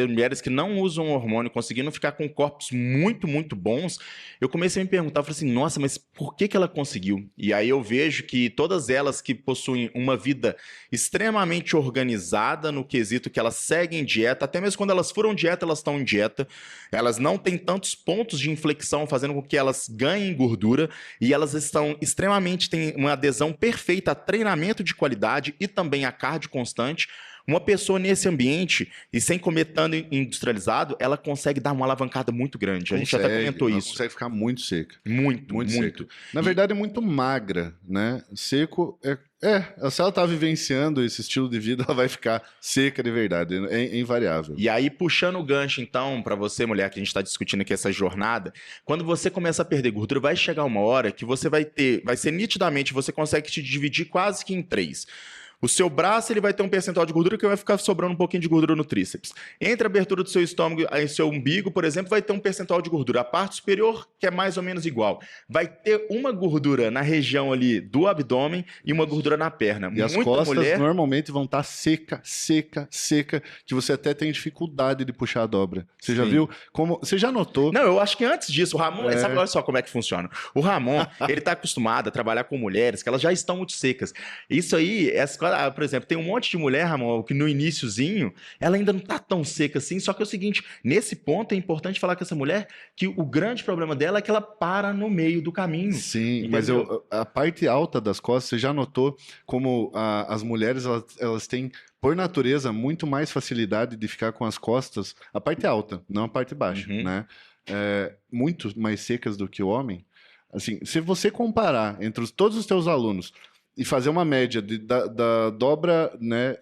mulheres que não usam hormônio conseguindo ficar com corpos muito, muito bons, eu comecei a me perguntar, falei assim, nossa, mas por que ela conseguiu? E aí eu vejo que todas elas que possuem uma vida extremamente organizada no quesito que elas seguem dieta, até mesmo quando elas furam dieta, elas estão em dieta, elas não têm tantos pontos de inflexão fazendo com que elas ganhem gordura, e elas têm uma adesão perfeita a treinamento de qualidade e também a cardio constante. Uma pessoa nesse ambiente, e sem comer tanto industrializado, ela consegue dar uma alavancada muito grande. A gente até comentou ela isso. consegue ficar muito seca. Muito, Muito muito. seca. Na verdade, é muito magra, né? Seco se ela tá vivenciando esse estilo de vida, ela vai ficar seca de verdade, é invariável. E aí, puxando o gancho, então, para você, mulher, que a gente está discutindo aqui essa jornada, quando você começa a perder gordura, vai chegar uma hora que você vai ser nitidamente, você consegue te dividir quase que em três. O seu braço ele vai ter um percentual de gordura que vai ficar sobrando um pouquinho de gordura no tríceps. Entre a abertura do seu estômago e seu umbigo, por exemplo, vai ter um percentual de gordura. A parte superior, que é mais ou menos igual. Vai ter uma gordura na região ali do abdômen e uma gordura na perna. E as costas normalmente vão estar seca, que você até tem dificuldade de puxar a dobra. Você já viu? Você já notou? Não, eu acho que antes disso, o Ramon, sabe, olha só como é que funciona. O Ramon, ele tá acostumado a trabalhar com mulheres que elas já estão muito secas. Isso aí, por exemplo, tem um monte de mulher, Ramon, que no iniciozinho, ela ainda não tá tão seca assim, só que é o seguinte, nesse ponto é importante falar com essa mulher que o grande problema dela é que ela para no meio do caminho. Sim, entendeu? mas a parte alta das costas, você já notou como as mulheres, elas têm, por natureza, muito mais facilidade de ficar com as costas, a parte alta, não a parte baixa, né? Muito mais secas do que o homem. Assim, se você comparar entre todos os teus alunos e fazer uma média da dobra, né,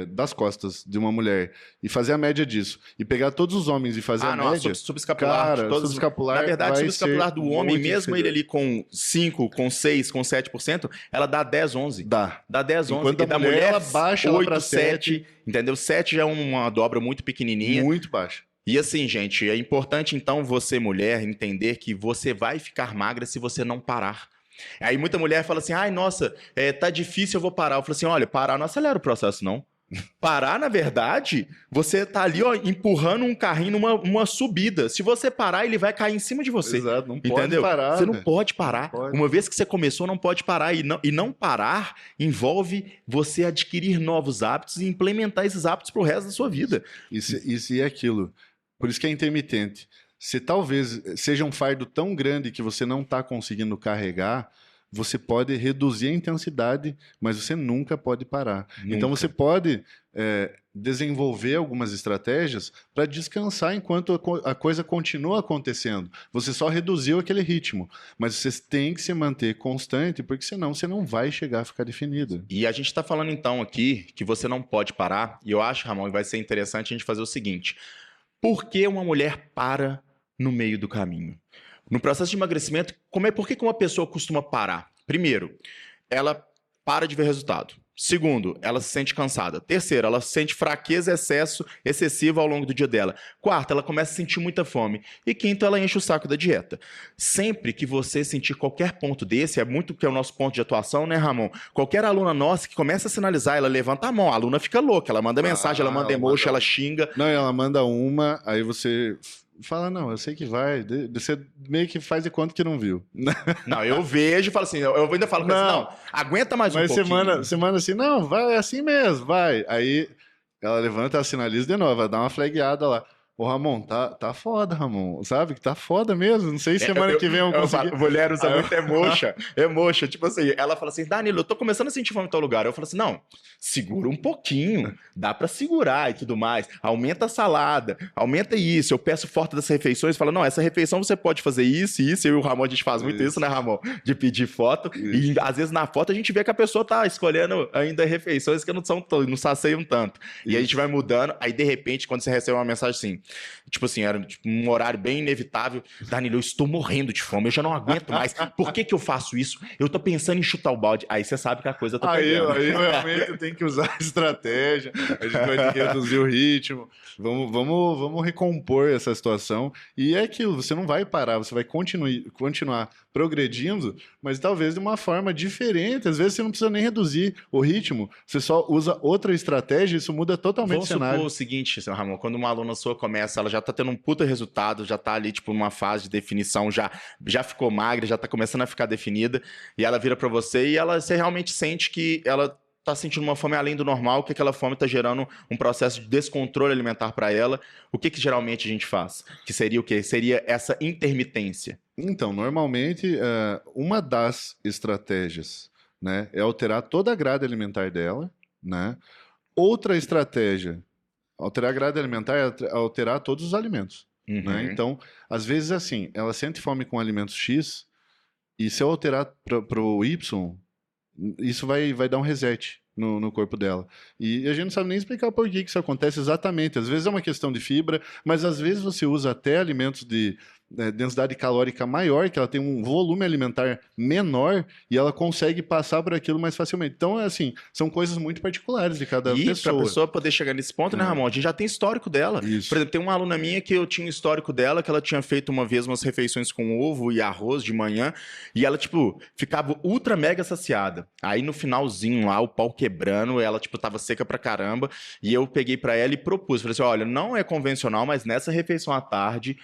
das costas de uma mulher e fazer a média disso e pegar todos os homens e fazer a média, subescapular, cara, subescapular, na verdade, o subescapular do homem, mesmo ele ali com 5, com 6, com 7%, ela dá 10, 11. Dá 10, 11. Enquanto a mulher, ela baixa 8, para 7, entendeu? 7 já é uma dobra muito pequenininha. Muito baixa. E assim, gente, é importante então você, mulher, entender que você vai ficar magra se você não parar. Aí muita mulher fala assim, ai, nossa, tá difícil, eu vou parar. Eu falo assim, olha, parar não acelera o processo, não. Parar, na verdade, você tá ali, ó, empurrando um carrinho numa subida. Se você parar, ele vai cair em cima de você. Exato, não entendeu? pode parar. Você não pode parar. Não pode. Uma vez que você começou, não pode parar. E não parar envolve você adquirir novos hábitos e implementar esses hábitos pro resto da sua vida. Isso e aquilo. Por isso que é intermitente. Se talvez seja um fardo tão grande que você não está conseguindo carregar, você pode reduzir a intensidade, mas você nunca pode parar. Nunca. Então você pode desenvolver algumas estratégias para descansar enquanto a coisa continua acontecendo. Você só reduziu aquele ritmo, mas você tem que se manter constante, porque senão você não vai chegar a ficar definido. E a gente está falando então aqui que você não pode parar, e eu acho, Ramon, que vai ser interessante a gente fazer o seguinte: por que uma mulher para no meio do caminho? No processo de emagrecimento, por que uma pessoa costuma parar? Primeiro, ela para de ver resultado. Segundo, ela se sente cansada. Terceiro, ela sente fraqueza excessiva ao longo do dia dela. Quarto, ela começa a sentir muita fome. E quinto, ela enche o saco da dieta. Sempre que você sentir qualquer ponto desse, é muito que é o nosso ponto de atuação, né, Ramon? Qualquer aluna nossa que começa a sinalizar, ela levanta a mão, a aluna fica louca, ela manda mensagem, ela manda emoji, ela xinga. Não, ela manda uma, aí você fala, não, eu sei que vai. Você meio que faz de conta que não viu. Não, eu vejo e falo assim, eu ainda falo com ela assim, não, aguenta mais um pouquinho. Mas você manda assim, não, vai, é assim mesmo, vai. Aí ela levanta, ela sinaliza de novo, ela dá uma flagueada lá. Ô, Ramon, tá foda, Ramon. Sabe que tá foda mesmo. Não sei se semana que vem eu conseguir. Mulher usa muito emoxa. Tipo assim, ela fala assim, Danilo, eu tô começando a sentir fome em tal lugar. Eu falo assim, não, segura um pouquinho. Dá pra segurar e tudo mais. Aumenta a salada, aumenta isso. Eu peço foto das refeições, falo, não, essa refeição você pode fazer isso e isso. Eu e o Ramon, a gente faz muito isso, né, Ramon? De pedir foto. Isso. E às vezes na foto a gente vê que a pessoa tá escolhendo ainda refeições que não saceiam tanto. Isso. E a gente vai mudando. Aí, de repente, quando você recebe uma mensagem assim, tipo assim, era um horário bem inevitável. Danilo, eu estou morrendo de fome, eu já não aguento mais. Por que eu faço isso? Eu tô pensando em chutar o balde. Aí você sabe que a coisa tá pegando. Aí realmente tem que usar a estratégia. A gente vai ter que reduzir o ritmo. Vamos recompor essa situação. E é aquilo, você não vai parar, você vai continuar progredindo, mas talvez de uma forma diferente. Às vezes você não precisa nem reduzir o ritmo, você só usa outra estratégia e isso muda totalmente o cenário. Vamos supor o seguinte, seu Ramon, quando uma aluna sua começa, ela já tá tendo um puta resultado, já tá ali, tipo, numa fase de definição, já ficou magra, já tá começando a ficar definida, e ela vira pra você e você realmente sente que ela tá sentindo uma fome além do normal, que aquela fome tá gerando um processo de descontrole alimentar para ela. O que geralmente a gente faz? Que seria o quê? Seria essa intermitência. Então, normalmente, uma das estratégias, né, é alterar toda a grade alimentar dela, né? Outra estratégia, alterar a grade alimentar é alterar todos os alimentos, né? Então, às vezes, assim, ela sente fome com alimentos X, e se eu alterar para o Y, isso vai dar um reset no corpo dela. E a gente não sabe nem explicar por que isso acontece exatamente. Às vezes é uma questão de fibra, mas às vezes você usa até alimentos de densidade calórica maior, que ela tem um volume alimentar menor e ela consegue passar por aquilo mais facilmente. Então, assim, são coisas muito particulares de cada pessoa. E para a pessoa poder chegar nesse ponto, né, Ramon? A gente já tem histórico dela. Isso. Por exemplo, tem uma aluna minha que eu tinha um histórico dela, que ela tinha feito uma vez umas refeições com ovo e arroz de manhã, e ela, tipo, ficava ultra mega saciada. Aí no finalzinho lá, o pau quebrando, ela, tipo, tava seca pra caramba, e eu peguei pra ela e propus. Falei assim, olha, não é convencional, mas nessa refeição à tarde,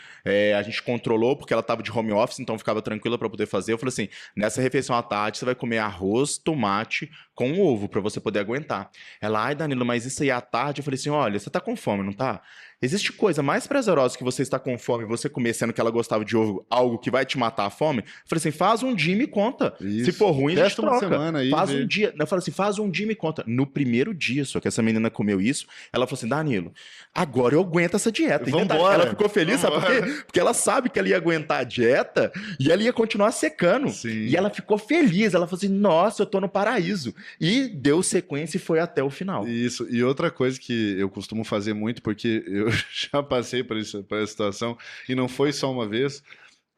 a gente controlou, porque ela tava de home office, então ficava tranquila pra poder fazer. Eu falei assim, nessa refeição à tarde, você vai comer arroz, tomate com ovo, pra você poder aguentar. Ela, ai, Danilo, mas isso aí à tarde? Eu falei assim, olha, você tá com fome, não tá? Existe coisa mais prazerosa que você estar com fome e você comer, sendo que ela gostava de ovo, algo que vai te matar a fome? Eu falei assim, faz um dia e me conta. Isso. Se for ruim, a gente Testa uma troca. semana aí, Faz vê. um dia. Eu falei assim, faz um dia e me conta. No primeiro dia, só que essa menina comeu isso, ela falou assim, Danilo, agora eu aguento essa dieta. E detalhe, Vambora. ela ficou feliz, sabe por quê? Porque ela sabe que ela ia aguentar a dieta e ela ia continuar secando. Sim. E ela ficou feliz. Ela falou assim, nossa, eu tô no paraíso. E deu sequência e foi até o final. Isso. E outra coisa que eu costumo fazer muito, porque eu já passei por essa situação, e não foi só uma vez,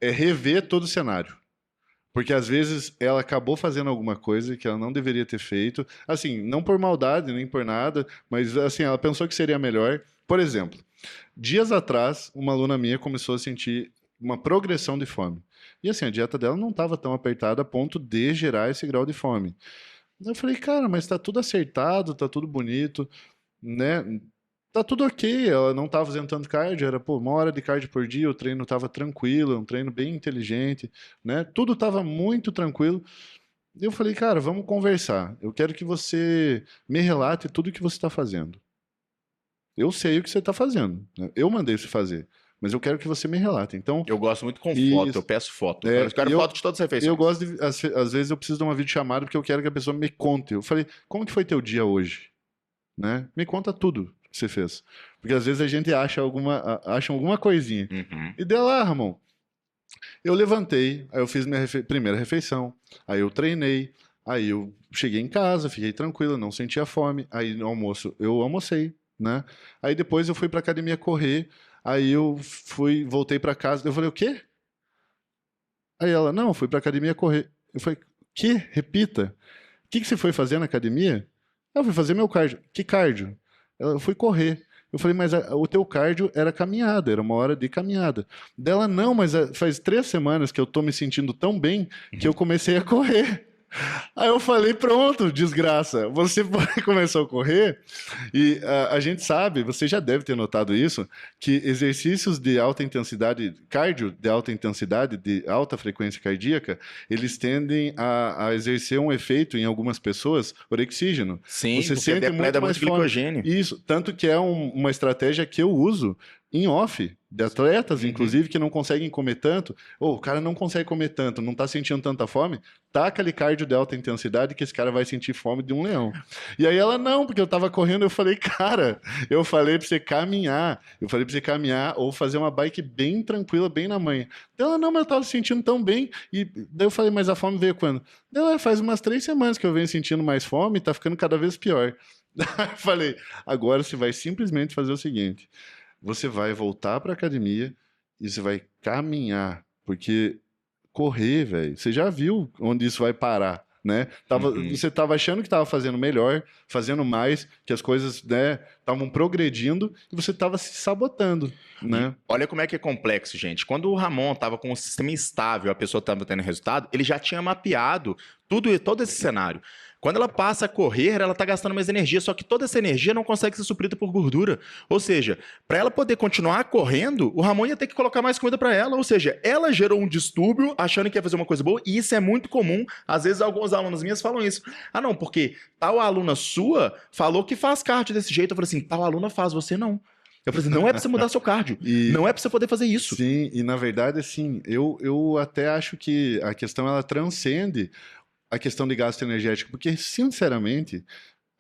é rever todo o cenário. Porque às vezes ela acabou fazendo alguma coisa que ela não deveria ter feito, assim, não por maldade, nem por nada, mas assim, ela pensou que seria melhor. Por exemplo, dias atrás, uma aluna minha começou a sentir uma progressão de fome. E assim, a dieta dela não estava tão apertada a ponto de gerar esse grau de fome. Eu falei, cara, mas tá tudo acertado, tá tudo bonito, né? Tá tudo ok, ela não tava fazendo tanto cardio, era, pô, 1 hora de cardio por dia, o treino tava tranquilo, um treino bem inteligente, né? Tudo tava muito tranquilo. E eu falei, cara, vamos conversar. Eu quero que você me relate tudo o que você está fazendo. Eu sei o que você está fazendo, né? Eu mandei você fazer, mas eu quero que você me relate. Então, Eu gosto muito com Isso. foto, eu peço foto. É, Eu quero eu- foto de todas as refeições. eu gosto de, às vezes eu preciso de uma videochamada porque eu quero que a pessoa me conte. Eu falei, como que foi teu dia hoje? Né? Me conta tudo que você fez. Porque às vezes a gente acha alguma coisinha. Uhum. E deu lá, Ramon. Eu levantei, aí eu fiz minha primeira refeição, aí eu treinei, aí eu cheguei em casa, fiquei tranquilo, não sentia fome. Aí no almoço eu almocei, né? Aí depois eu fui pra academia correr, aí eu voltei pra casa. Eu falei, o quê? Aí ela, não, eu fui pra academia correr. Eu falei, que? Repita. O que você foi fazer na academia? Eu fui fazer meu cardio. Que cardio? Eu fui correr. Eu falei, mas o teu cardio era caminhada, era 1 hora de caminhada. Dela, não, mas faz 3 semanas que eu tô me sentindo tão bem que eu comecei a correr. Aí eu falei, pronto, desgraça, você começou a correr e a gente sabe, você já deve ter notado isso, que exercícios de alta intensidade, cardio de alta intensidade, de alta frequência cardíaca, eles tendem a exercer um efeito em algumas pessoas, oxígeno. Sim, Você porque sente depleta muito mais muito fome. glicogênio. Isso, tanto que é uma estratégia que eu uso em off, de atletas, inclusive, que não conseguem comer tanto. O cara não consegue comer tanto, não tá sentindo tanta fome, taca ali cardio de alta intensidade que esse cara vai sentir fome de um leão. E aí ela, não, porque eu tava correndo, eu falei, cara, eu falei pra você caminhar, ou fazer uma bike bem tranquila, bem na manhã. Ela, não, mas eu tava sentindo tão bem. E daí eu falei, mas a fome veio quando? Ela, faz umas 3 semanas que eu venho sentindo mais fome e tá ficando cada vez pior. Eu falei, agora você vai simplesmente fazer o seguinte, você vai voltar para academia e você vai caminhar, porque correr, velho, você já viu onde isso vai parar, né? Você tava achando que estava fazendo melhor, fazendo mais, que as coisas, né, estavam progredindo e você estava se sabotando, né? Olha como é que é complexo, gente. Quando o Ramon estava com um sistema instável, a pessoa estava tendo resultado, ele já tinha mapeado todo esse cenário. Quando ela passa a correr, ela está gastando mais energia, só que toda essa energia não consegue ser suprida por gordura. Ou seja, para ela poder continuar correndo, o Ramon ia ter que colocar mais comida para ela. Ou seja, ela gerou um distúrbio achando que ia fazer uma coisa boa, e isso é muito comum. Às vezes, algumas alunas minhas falam isso. Ah, não, porque tal aluna sua falou que faz cardio desse jeito. Eu falei assim, tal aluna faz, você não. Eu falei assim, não é pra você mudar seu cardio. Não é pra você poder fazer isso. Sim, e na verdade, assim, eu até acho que a questão, ela transcende a questão de gasto energético, porque, sinceramente,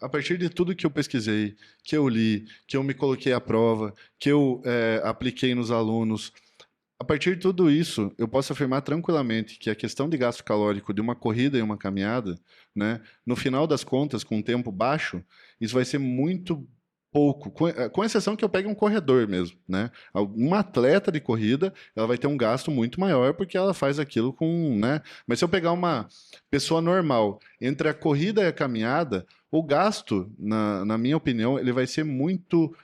a partir de tudo que eu pesquisei, que eu li, que eu me coloquei à prova, que eu apliquei nos alunos, a partir de tudo isso, eu posso afirmar tranquilamente que a questão de gasto calórico de uma corrida e uma caminhada, né, no final das contas, com um tempo baixo, isso vai ser muito pouco, com exceção que eu pegue um corredor mesmo, né? Uma atleta de corrida, ela vai ter um gasto muito maior porque ela faz aquilo com, né? Mas se eu pegar uma pessoa normal, entre a corrida e a caminhada, o gasto, na minha opinião, ele vai ser muito,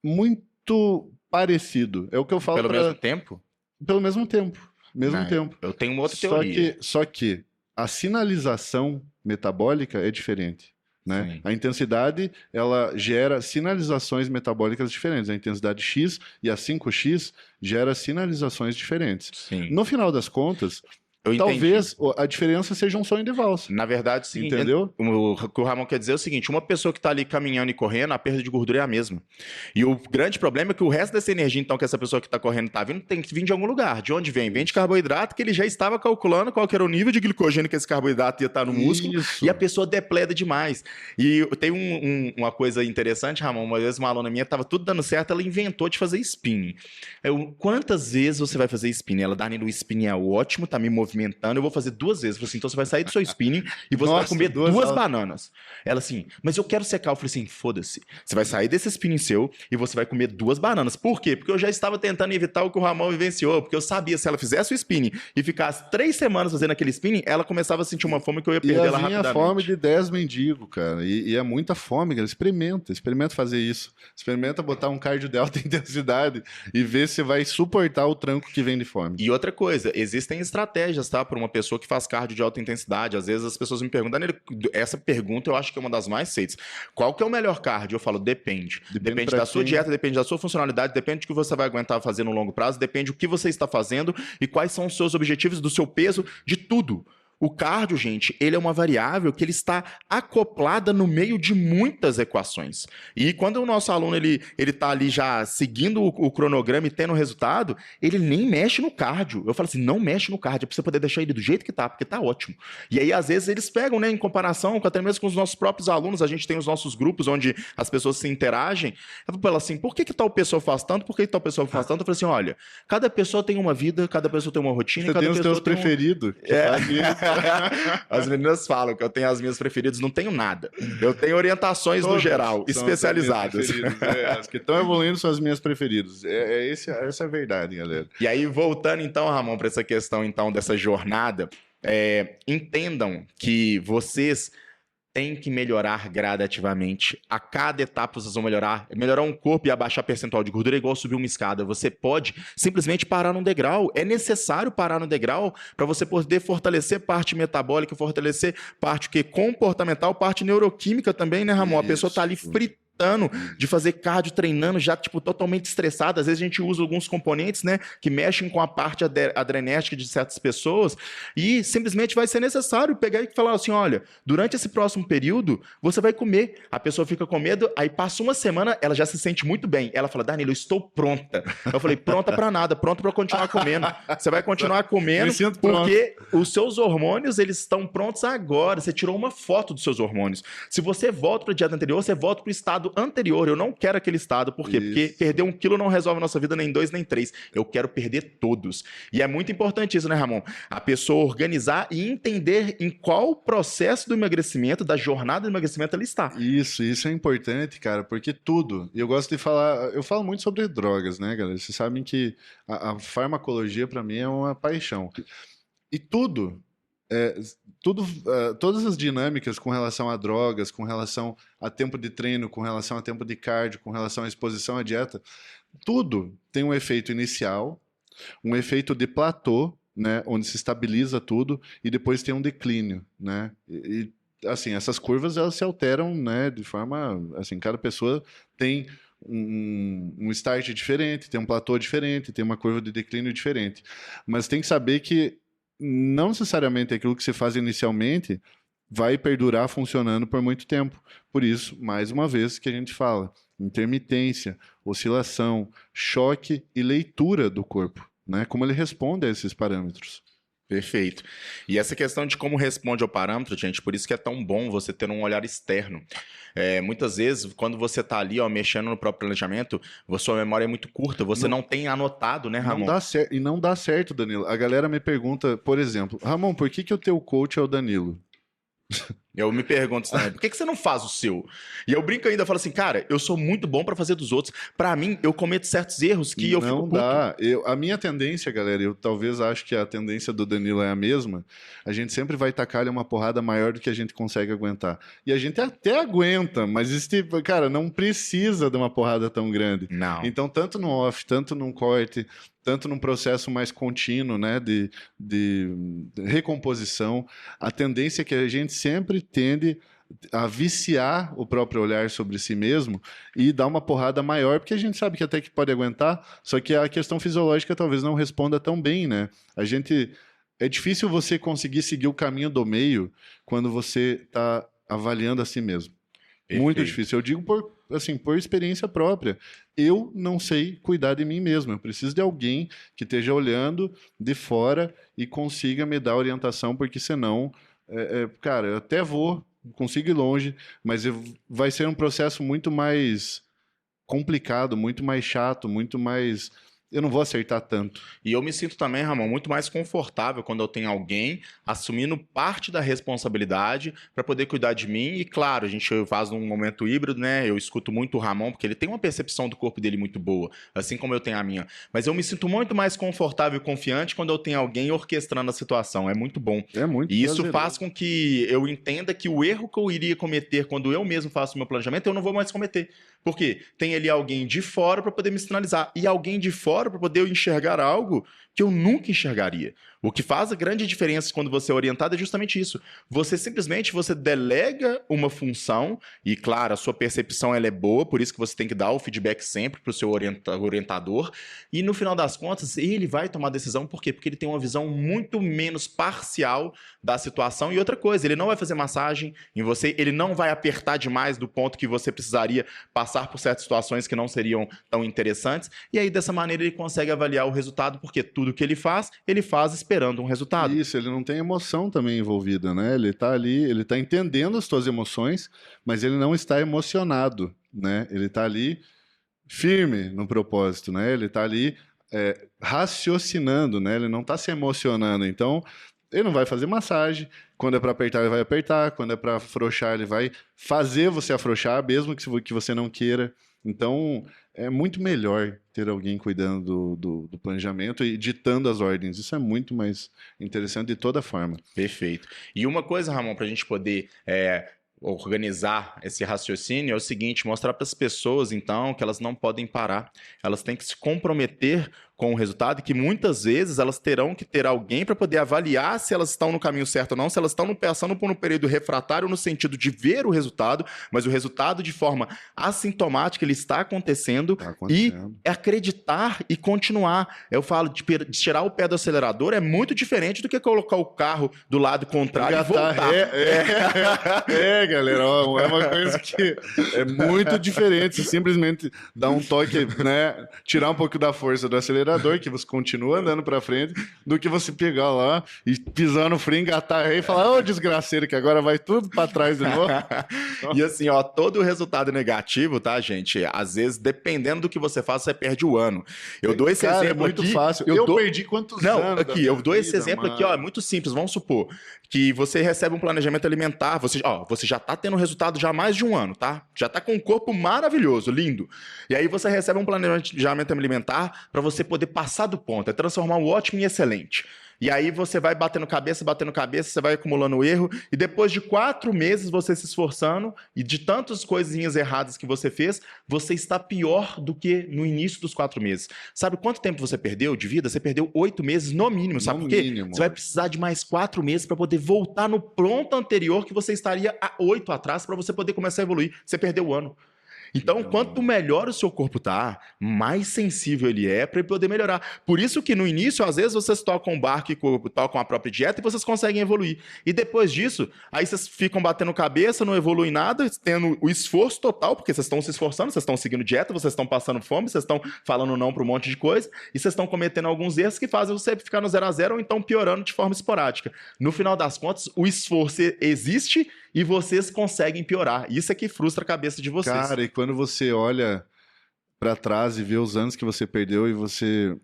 muito parecido. É o que eu falo Pelo mesmo tempo? pelo mesmo tempo. Mesmo Não, tempo. eu tenho uma outra teoria. Só que a sinalização metabólica é diferente. Né? Sim. A intensidade, ela gera sinalizações metabólicas diferentes. A intensidade X e a 5x gera sinalizações diferentes. Sim. No final das contas, Eu talvez a diferença seja um sonho de valsa. Na verdade, é o seguinte, entendeu? O que o Ramon quer dizer é o seguinte: uma pessoa que está ali caminhando e correndo, a perda de gordura é a mesma. E o grande problema é que o resto dessa energia, então, que essa pessoa que está correndo está vindo, tem que vir de algum lugar. De onde vem? Vem de carboidrato, que ele já estava calculando qual que era o nível de glicogênio que esse carboidrato ia estar no músculo, Isso. e a pessoa depleta demais. E tem uma coisa interessante, Ramon, uma vez uma aluna minha estava tudo dando certo, ela inventou de fazer spinning. Quantas vezes você vai fazer spinning? Ela, Danilo, o spinning é ótimo, tá me movimentando, eu vou fazer 2 vezes. Eu falei assim, então você vai sair do seu spinning e você vai comer duas bananas. Ela assim, mas eu quero secar. Eu falei assim, foda-se. Você vai sair desse spinning seu e você vai comer 2 bananas. Por quê? Porque eu já estava tentando evitar o que o Ramon vivenciou, porque eu sabia se ela fizesse o spinning e ficasse 3 semanas fazendo aquele spinning, ela começava a sentir uma fome que eu ia perder ela rapidamente. E a fome de 10 mendigos, cara. E é muita fome, cara. Experimenta fazer isso. Experimenta botar um cardio de alta intensidade e ver se vai suportar o tranco que vem de fome. E outra coisa, existem estratégias, tá? Para uma pessoa que faz cardio de alta intensidade. Às vezes as pessoas me perguntam, Danilo, essa pergunta eu acho que é uma das mais feitas. Qual que é o melhor cardio? Eu falo, depende. Depende da sua dieta, depende da sua funcionalidade, depende do que você vai aguentar fazer no longo prazo, depende do que você está fazendo e quais são os seus objetivos, do seu peso, de tudo. O cardio, gente, ele é uma variável que ele está acoplada no meio de muitas equações. E quando o nosso aluno ele tá ali já seguindo o cronograma e tendo resultado, ele nem mexe no cardio. Eu falo assim, não mexe no cardio, é pra você poder deixar ele do jeito que tá, porque tá ótimo. E aí, às vezes, eles pegam, né, em comparação, até mesmo com os nossos próprios alunos, a gente tem os nossos grupos onde as pessoas se interagem. Eu falo assim, por que tal pessoa faz tanto, por que tal pessoa faz tanto? Eu falo assim, olha, cada pessoa tem uma vida, cada pessoa tem uma rotina, você cada tem os pessoa teus tem preferidos. As meninas falam que eu tenho as minhas preferidas, não tenho nada. Eu tenho orientações no geral, especializadas. As que estão evoluindo são as minhas preferidas. Essa é a verdade, galera. E aí, voltando então, Ramon, para essa questão então dessa jornada, entendam que vocês têm que melhorar gradativamente. A cada etapa vocês vão melhorar. Melhorar um corpo e abaixar percentual de gordura é igual subir uma escada. Você pode simplesmente parar num degrau. É necessário parar no degrau para você poder fortalecer parte metabólica, fortalecer parte comportamental, parte neuroquímica também, né, Ramon? A pessoa tá ali fritando de fazer cardio, treinando, já tipo totalmente estressada. Às vezes a gente usa alguns componentes, né, que mexem com a parte adrenérgica de certas pessoas e simplesmente vai ser necessário pegar e falar assim, olha, durante esse próximo período, você vai comer. A pessoa fica com medo, aí passa uma semana, ela já se sente muito bem. Ela fala, Danilo, eu estou pronta. Eu falei, pronta para nada, pronta para continuar comendo. Você vai continuar comendo porque os seus hormônios, eles estão prontos agora. Você tirou uma foto dos seus hormônios. Se você volta para o dia anterior, você volta para o estado anterior. Eu não quero aquele estado. Por quê? Isso. Porque perder 1 quilo não resolve a nossa vida, nem 2, nem 3. Eu quero perder todos. E é muito importante isso, né, Ramon? A pessoa organizar e entender em qual processo do emagrecimento, da jornada do emagrecimento ela está. Isso é importante, cara, porque tudo. E eu gosto de falar, eu falo muito sobre drogas, né, galera? Vocês sabem que a farmacologia, para mim, é uma paixão. E todas as dinâmicas com relação a drogas, com relação a tempo de treino, com relação a tempo de cardio, com relação à exposição à dieta, tudo tem um efeito inicial, um efeito de platô, né, onde se estabiliza tudo, e depois tem um declínio, né? Assim, essas curvas elas se alteram, né, de forma, assim, cada pessoa tem um start diferente, tem um platô diferente, tem uma curva de declínio diferente, mas tem que saber que não necessariamente aquilo que se faz inicialmente vai perdurar funcionando por muito tempo. Por isso, mais uma vez que a gente fala, intermitência, oscilação, choque e leitura do corpo, né? Como ele responde a esses parâmetros. Perfeito. E essa questão de como responde ao parâmetro, gente, por isso que é tão bom você ter um olhar externo. Muitas vezes, quando você está ali, ó, mexendo no próprio planejamento, a sua memória é muito curta, você não tem anotado, né, Ramon? E não dá certo, Danilo. A galera me pergunta, por exemplo, Ramon, por que o teu coach é o Danilo? Eu me pergunto também, por que você não faz o seu? E eu brinco ainda, falo assim, cara, eu sou muito bom pra fazer dos outros. Pra mim, eu cometo certos erros que eu fico Não puto. dá. A minha tendência, galera, eu talvez acho que a tendência do Danilo é a mesma. A gente sempre vai tacar-lhe uma porrada maior do que a gente consegue aguentar. E a gente até aguenta, mas isso, tipo, cara, não precisa de uma porrada tão grande. Não. Então, tanto no off, tanto num corte, tanto num processo mais contínuo, né, de recomposição, a tendência é que a gente sempre tende a viciar o próprio olhar sobre si mesmo e dar uma porrada maior, porque a gente sabe que até que pode aguentar, só que a questão fisiológica talvez não responda tão bem, né? É difícil você conseguir seguir o caminho do meio quando você está avaliando a si mesmo. Perfeito. Muito difícil. Eu digo por experiência própria. Eu não sei cuidar de mim mesmo. Eu preciso de alguém que esteja olhando de fora e consiga me dar orientação, porque senão, cara, eu até consigo ir longe, mas vai ser um processo muito mais complicado, muito mais chato, muito mais... Eu não vou acertar tanto. E eu me sinto também, Ramon, muito mais confortável quando eu tenho alguém assumindo parte da responsabilidade para poder cuidar de mim. E claro, a gente faz um momento híbrido, né? Eu escuto muito o Ramon, porque ele tem uma percepção do corpo dele muito boa, assim como eu tenho a minha. Mas eu me sinto muito mais confortável e confiante quando eu tenho alguém orquestrando a situação. É muito bom. É muito E isso prazeroso. faz com que eu entenda que o erro que eu iria cometer quando eu mesmo faço o meu planejamento, eu não vou mais cometer. Por quê? Tem ali alguém de fora para poder me sinalizar. E alguém de fora para poder eu enxergar algo que eu nunca enxergaria. O que faz a grande diferença quando você é orientado é justamente isso. Você simplesmente delega uma função e, claro, a sua percepção ela é boa, por isso que você tem que dar o feedback sempre para o seu orientador. E, no final das contas, ele vai tomar a decisão. Por quê? Porque ele tem uma visão muito menos parcial da situação. E outra coisa, ele não vai fazer massagem em você, ele não vai apertar demais do ponto que você precisaria passar por certas situações que não seriam tão interessantes. E aí, dessa maneira, ele consegue avaliar o resultado, porque tudo que ele faz esperando um resultado. Isso, ele não tem emoção também envolvida, né? Ele tá ali, ele tá entendendo as tuas emoções, mas ele não está emocionado, né? Ele tá ali firme no propósito, né? Ele tá ali raciocinando, né? Ele não tá se emocionando. Então, ele não vai fazer massagem. Quando é para apertar, ele vai apertar. Quando é para afrouxar, ele vai fazer você afrouxar, mesmo que você não queira. Então, é muito melhor ter alguém cuidando do planejamento e ditando as ordens. Isso é muito mais interessante de toda forma. Perfeito. E uma coisa, Ramon, para a gente poder organizar esse raciocínio é o seguinte, mostrar para as pessoas, então, que elas não podem parar. Elas têm que se comprometer com o resultado e que muitas vezes elas terão que ter alguém para poder avaliar se elas estão no caminho certo ou não, se elas estão passando por um período refratário no sentido de ver o resultado, mas o resultado de forma assintomática ele está acontecendo e acreditar e continuar. Eu falo de tirar o pé do acelerador é muito diferente do que colocar o carro do lado contrário e voltar. Galera, ó, é uma coisa que é muito diferente. Você simplesmente dá um toque, né, tirar um pouco da força do acelerador, que você continua andando pra frente, do que você pegar lá e pisar no freio, engatar e falar, ô desgraceiro, que agora vai tudo pra trás de novo. E assim, ó, todo o resultado negativo, tá, gente? Às vezes, dependendo do que você faz, você perde o ano. Eu dou esse exemplo é muito aqui, fácil. Eu perdi quantos anos? Não, aqui, eu dou esse exemplo aqui, ó, é muito simples. Vamos supor que você recebe um planejamento alimentar, você já tá tendo resultado já há mais de um ano, tá? Já tá com um corpo maravilhoso, lindo. E aí você recebe um planejamento alimentar para você poder passar do ponto, é transformar o ótimo em excelente. E aí você vai batendo cabeça, você vai acumulando erro, e depois de 4 meses você se esforçando, e de tantas coisinhas erradas que você fez, você está pior do que no início dos 4 meses. Sabe quanto tempo você perdeu de vida? Você perdeu 8 meses no mínimo, sabe por quê? Você vai precisar de mais 4 meses para poder voltar no ponto anterior que você estaria há 8 atrás, para você poder começar a evoluir. Você perdeu o ano. Então, quanto melhor o seu corpo tá, mais sensível ele é para ele poder melhorar. Por isso que no início, às vezes, vocês tocam um barco e tocam a própria dieta e vocês conseguem evoluir. E depois disso, aí vocês ficam batendo cabeça, não evoluem nada, tendo o esforço total, porque vocês estão se esforçando, vocês estão seguindo dieta, vocês estão passando fome, vocês estão falando não para um monte de coisa, e vocês estão cometendo alguns erros que fazem você ficar no 0 a 0 ou então piorando de forma esporádica. No final das contas, o esforço existe e vocês conseguem piorar. Isso é que frustra a cabeça de vocês. Cara, e quando você olha para trás e vê os anos que você perdeu e você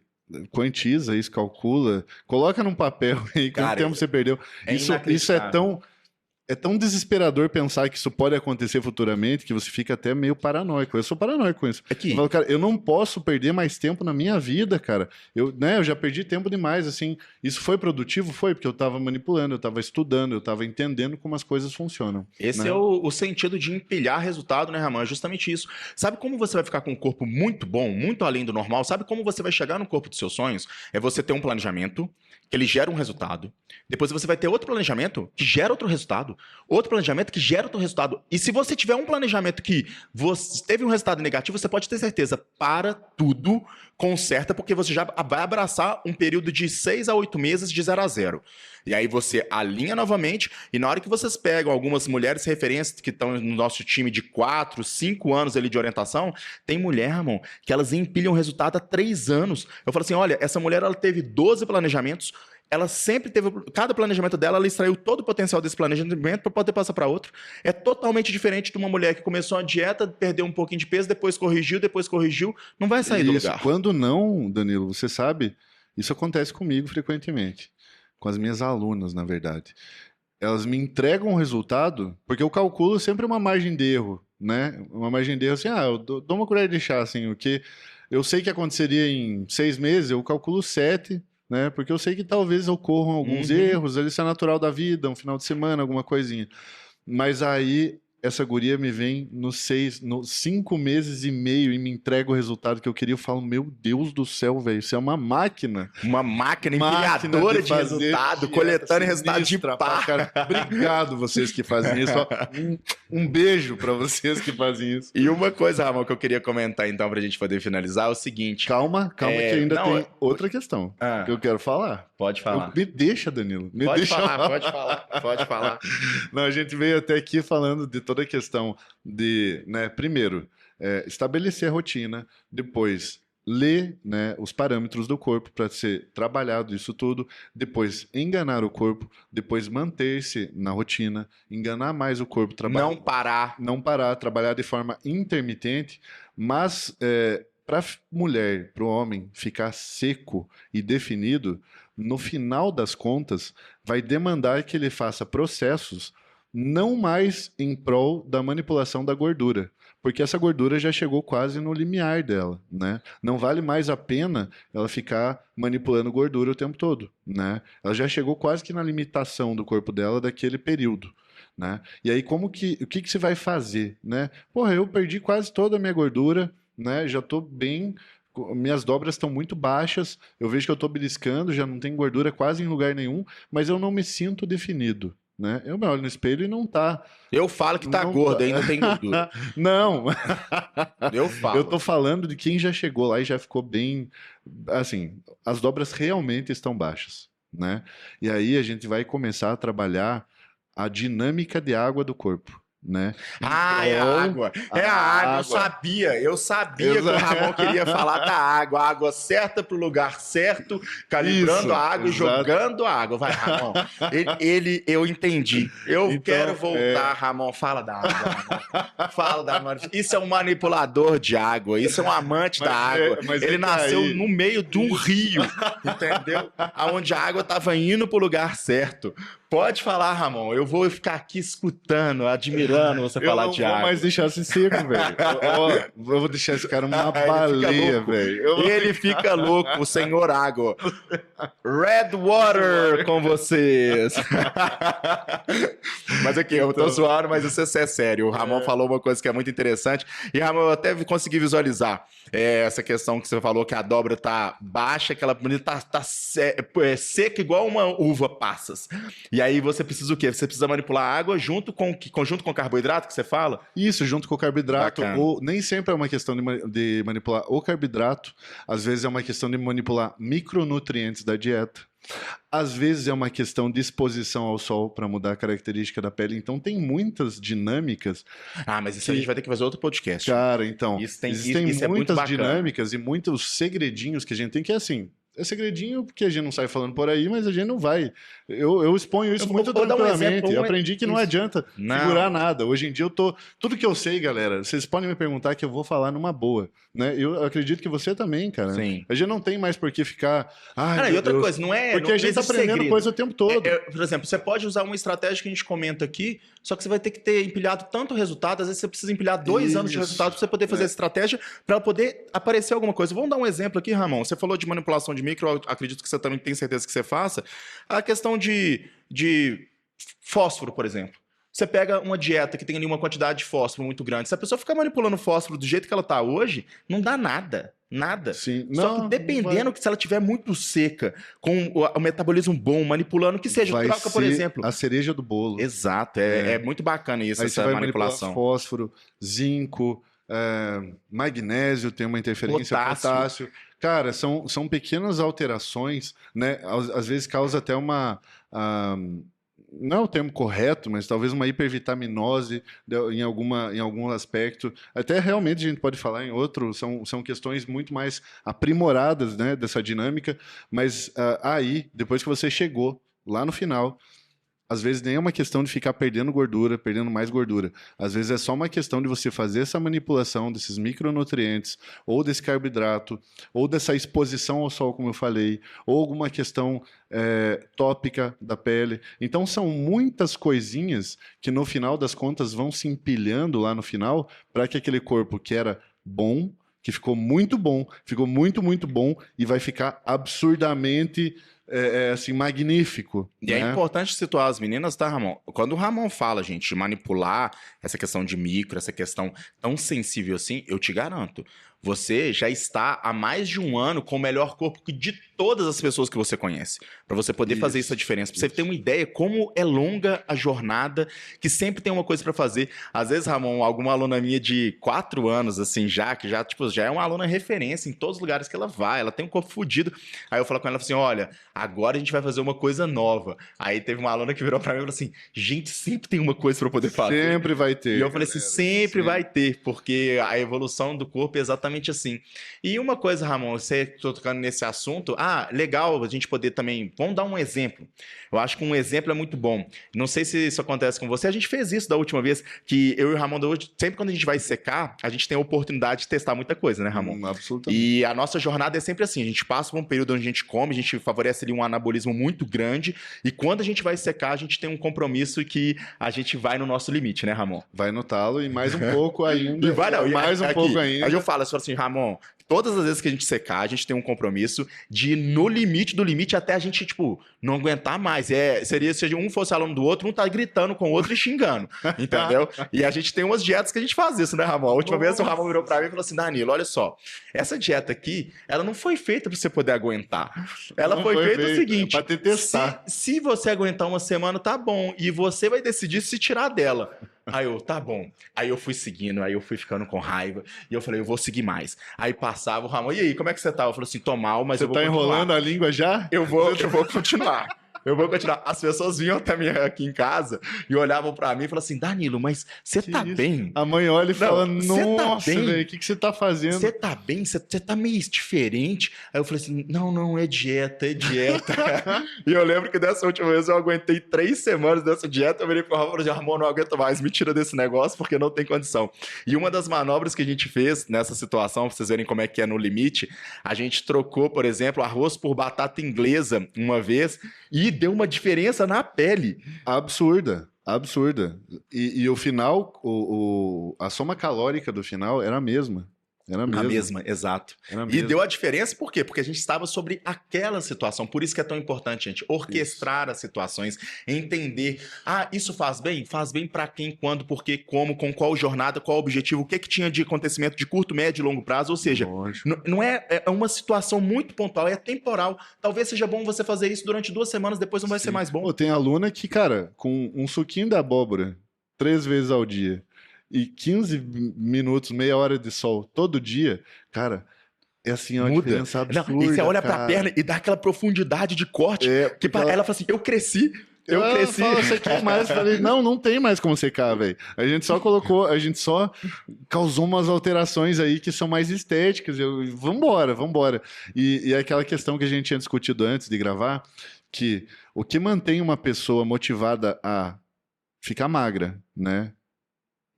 quantiza isso, calcula, coloca num papel aí quanto tempo você perdeu. Isso é tão desesperador pensar que isso pode acontecer futuramente que você fica até meio paranoico. Eu sou paranoico com isso. Eu falo, cara, eu não posso perder mais tempo na minha vida, cara. Eu já perdi tempo demais, assim. Isso foi produtivo? Foi, porque eu tava manipulando, eu tava estudando, eu tava entendendo como as coisas funcionam. Esse é o sentido de empilhar resultado, né, Ramon? É justamente isso. Sabe como você vai ficar com um corpo muito bom, muito além do normal? Sabe como você vai chegar no corpo dos seus sonhos? É você ter um planejamento, que ele gera um resultado. Depois você vai ter outro planejamento que gera outro resultado. Outro planejamento que gera outro resultado. E se você tiver um planejamento que você teve um resultado negativo, você pode ter certeza, para tudo, conserta, porque você já vai abraçar um período de 6 a 8 meses de 0 a 0. E aí você alinha novamente, e na hora que vocês pegam algumas mulheres referências que estão no nosso time de 4, 5 anos ali de orientação, tem mulher, Ramon, que elas empilham resultado há 3 anos. Eu falo assim, olha, essa mulher ela teve 12 planejamentos, ela sempre teve, cada planejamento dela, ela extraiu todo o potencial desse planejamento para poder passar para outro. É totalmente diferente de uma mulher que começou a dieta, perdeu um pouquinho de peso, depois corrigiu, não vai sair do lugar. Quando não, Danilo, você sabe, isso acontece comigo frequentemente, com as minhas alunas, na verdade. Elas me entregam um resultado, porque eu calculo sempre uma margem de erro, né? Uma margem de erro assim, eu dou uma colher de chá, assim, o que eu sei que aconteceria em 6 meses, eu calculo 7, né? Porque eu sei que talvez ocorram alguns erros, isso é natural da vida, um final de semana, alguma coisinha. Mas aí essa guria me vem nos 5 meses e meio e me entrega o resultado que eu queria. Eu falo, meu Deus do céu, velho, isso é uma máquina. Uma máquina empilhadora de resultado, coletando resultado de pá. Cara, obrigado vocês que fazem isso. Um beijo pra vocês que fazem isso. E uma coisa, Ramon, que eu queria comentar então pra gente poder finalizar é o seguinte. Calma, que ainda tem outra questão que eu quero falar. Pode falar. Me deixa, Danilo. Pode falar. Não, a gente veio até aqui falando de toda a questão de, né, primeiro, estabelecer a rotina, depois ler, né, os parâmetros do corpo para ser trabalhado isso tudo, depois enganar o corpo, depois manter-se na rotina, enganar mais o corpo, não parar, trabalhar de forma intermitente, mas para a mulher, para o homem ficar seco e definido, no final das contas, vai demandar que ele faça processos não mais em prol da manipulação da gordura, porque essa gordura já chegou quase no limiar dela, né? Não vale mais a pena ela ficar manipulando gordura o tempo todo, né? Ela já chegou quase que na limitação do corpo dela daquele período, né? E aí o que você vai fazer, né? Porra, eu perdi quase toda a minha gordura, né? Já tô bem, minhas dobras estão muito baixas, eu vejo que eu tô beliscando, já não tem gordura quase em lugar nenhum, mas eu não me sinto definido, né? Eu me olho no espelho e não tá. Eu falo que tá gordo, aí não tem gordura. Não. Eu falo. Eu tô falando de quem já chegou lá e já ficou bem, assim, as dobras realmente estão baixas, né? E aí a gente vai começar a trabalhar a dinâmica de água do corpo, né? É a água. Eu sabia que o Ramon queria falar da água. A água certa pro lugar certo, calibrando a água e jogando a água. Vai, Ramon. Eu entendi. Quero voltar, Ramon. Fala da água, Ramon. Fala da água. Isso é um manipulador de água. Isso é um amante da água. Ele nasceu no meio de um rio, entendeu? Onde a água tava indo pro lugar certo. Pode falar, Ramon. Eu vou ficar aqui escutando, admirando você falar de água. Eu não vou mais deixar esse seco, velho. Eu vou deixar esse cara uma baleia, velho. Ele fica louco, o senhor água. Red Water com vocês. Mas aqui, eu tô zoando, mas isso é sério. O Ramon falou uma coisa que é muito interessante. E, Ramon, eu até consegui visualizar essa questão que você falou, que a dobra tá baixa, que ela tá seca igual uma uva passas. E aí você precisa o quê? Você precisa manipular a água junto com o carboidrato que você fala? Isso, junto com o carboidrato, Bacana. ou nem sempre é uma questão de manipular o carboidrato, às vezes é uma questão de manipular micronutrientes da dieta. Às vezes é uma questão de exposição ao sol para mudar a característica da pele. Então tem muitas dinâmicas. Ah, mas isso a gente vai ter que fazer outro podcast. Cara, então, Existem existem é muito muitas bacana. dinâmicas e muitos segredinhos que a gente tem que, assim, é segredinho porque a gente não sai falando por aí, mas a gente não vai. Eu exponho isso muito vou dar um tranquilamente. exemplo, Eu aprendi que não isso. adianta Não. segurar nada. Hoje em dia eu tô... Tudo que eu sei, galera, vocês podem me perguntar que eu vou falar numa boa, né? Eu acredito que você também, cara. Sim. A gente não tem mais por que ficar... Ai, Cara, meu e outra Deus. coisa, não é... Porque não a gente tá existe aprendendo segredo. coisa o tempo todo. Por exemplo, você pode usar uma estratégia que a gente comenta aqui, só que você vai ter que ter empilhado tanto resultado, às vezes você precisa empilhar 2 anos de Isso. resultado para você poder fazer a estratégia, para poder aparecer alguma coisa. Vamos dar um exemplo aqui, Ramon. Você falou de manipulação de micro, eu acredito que você também tem certeza que você faça. A questão de fósforo, por exemplo. Você pega uma dieta que tem ali uma quantidade de fósforo muito grande. Se a pessoa ficar manipulando fósforo do jeito que ela está hoje, não dá nada. Nada. Sim. Só Não, que dependendo que se ela tiver muito seca, com o metabolismo bom, manipulando, que seja, vai troca, por ser exemplo. a cereja do bolo. Exato, é muito bacana isso, Aí você essa vai manipulação. manipular fósforo, zinco, magnésio tem uma interferência, potássio. Cara, são pequenas alterações, né? Às vezes causa até uma... não é o termo correto, mas talvez uma hipervitaminose em algum aspecto. Até realmente a gente pode falar em outro, são questões muito mais aprimoradas, né, dessa dinâmica, mas aí, depois que você chegou lá no final, às vezes nem é uma questão de ficar perdendo gordura, perdendo mais gordura. Às vezes é só uma questão de você fazer essa manipulação desses micronutrientes, ou desse carboidrato, ou dessa exposição ao sol, como eu falei, ou alguma questão tópica da pele. Então são muitas coisinhas que no final das contas vão se empilhando lá no final para que aquele corpo que era bom, que ficou muito bom, ficou muito, muito bom e vai ficar absurdamente... assim, magnífico. E é importante situar as meninas, tá, Ramon? Quando o Ramon fala, gente, de manipular essa questão de micro, essa questão tão sensível assim, eu te garanto, você já está há mais de um ano com o melhor corpo de todas as pessoas que você conhece. Para você poder fazer essa diferença. Para você ter uma ideia como é longa a jornada, que sempre tem uma coisa para fazer. Às vezes, Ramon, alguma aluna minha de 4 anos, assim, que já é uma aluna referência em todos os lugares que ela vai, ela tem um corpo fodido. Aí eu falo com ela assim, olha, agora a gente vai fazer uma coisa nova. Aí teve uma aluna que virou para mim e falou assim, gente, sempre tem uma coisa para poder fazer. Sempre vai ter. E eu falei assim, sempre vai ter, porque a evolução do corpo é exatamente assim. E uma coisa, Ramon, você está tocando nesse assunto, legal a gente poder também, vamos dar um exemplo. Eu acho que um exemplo é muito bom. Não sei se isso acontece com você, a gente fez isso da última vez, que eu e o Ramon, sempre quando a gente vai secar, a gente tem a oportunidade de testar muita coisa, né, Ramon? Absolutamente. E a nossa jornada é sempre assim, a gente passa por um período onde a gente come, a gente favorece ali um anabolismo muito grande, e quando a gente vai secar, a gente tem um compromisso que a gente vai no nosso limite, né, Ramon? Vai no talo e mais um pouco ainda. E vai não, mais um pouco ainda. Aí eu falo assim, Ramon, todas as vezes que a gente secar, a gente tem um compromisso de ir no limite do limite até a gente, tipo, não aguentar mais. Seria se um fosse aluno do outro, um tá gritando com o outro e xingando, entendeu? E a gente tem umas dietas que a gente faz isso, né, Ramon? A última vez o Ramon virou pra mim e falou assim, Danilo, olha só, essa dieta aqui, ela não foi feita pra você poder aguentar. Ela foi feita o seguinte, pra te testar. Se você aguentar uma semana, tá bom, e você vai decidir se tirar dela. Aí eu, tá bom. Aí eu fui seguindo, aí eu fui ficando com raiva. E eu falei, eu vou seguir mais. Aí passava o Ramon, e aí, como é que você tá? Eu falei assim, tô mal, mas eu vou continuar. Você tá enrolando a língua já? Eu vou continuar. Eu vou continuar. As pessoas vinham até mim aqui em casa e olhavam pra mim e falavam assim, Danilo, mas você tá bem? A mãe olha e fala, Não, nossa, velho, o que você tá fazendo? Você tá bem? Você tá meio diferente? Aí eu falei assim, não, é dieta, é dieta. E eu lembro que dessa última vez eu aguentei 3 semanas dessa dieta, eu virei pro Ramon e falei, Ramon, não aguento mais, me tira desse negócio porque não tem condição. E uma das manobras que a gente fez nessa situação, pra vocês verem como é que é no limite, a gente trocou, por exemplo, arroz por batata inglesa uma vez e deu uma diferença na pele. Absurda. E o final, a soma calórica do final era a mesma. Era A mesmo. mesma, exato. Era E mesmo. deu a diferença por quê? Porque a gente estava sobre aquela situação. Por isso que é tão importante, gente, orquestrar as situações, entender, isso faz bem? Faz bem para quem, quando, por quê, como, com qual jornada, qual objetivo, o que que tinha de acontecimento de curto, médio e longo prazo. Ou seja, Lógico. não é uma situação muito pontual, é temporal. Talvez seja bom você fazer isso durante 2 semanas, depois não vai ser Sim. mais bom. Pô, tem aluna que, cara, com um suquinho da abóbora 3 vezes ao dia e 15 minutos, meia hora de sol todo dia, cara, é assim, é uma Muda. diferença Não, absurda, e você olha pra cara. perna e dá aquela profundidade de corte. É, Que porque ela fala assim, eu cresci. Eu ela cresci. fala, você quer mais? Eu falei, não tem mais como secar, velho. A gente só causou umas alterações aí que são mais estéticas. Vambora. E é aquela questão que a gente tinha discutido antes de gravar, que o que mantém uma pessoa motivada a ficar magra, né?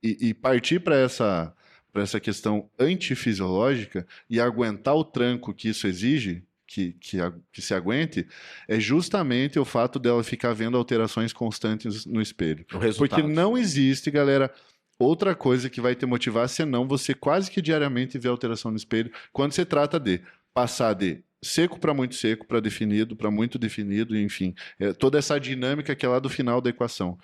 E partir para essa questão antifisiológica e aguentar o tranco que isso exige, que se aguente, é justamente o fato dela ficar vendo alterações constantes no espelho. O resultado. Porque não existe, galera, outra coisa que vai te motivar senão você quase que diariamente ver alteração no espelho quando se trata de passar de seco para muito seco, para definido, para muito definido, enfim, toda essa dinâmica que é lá do final da equação.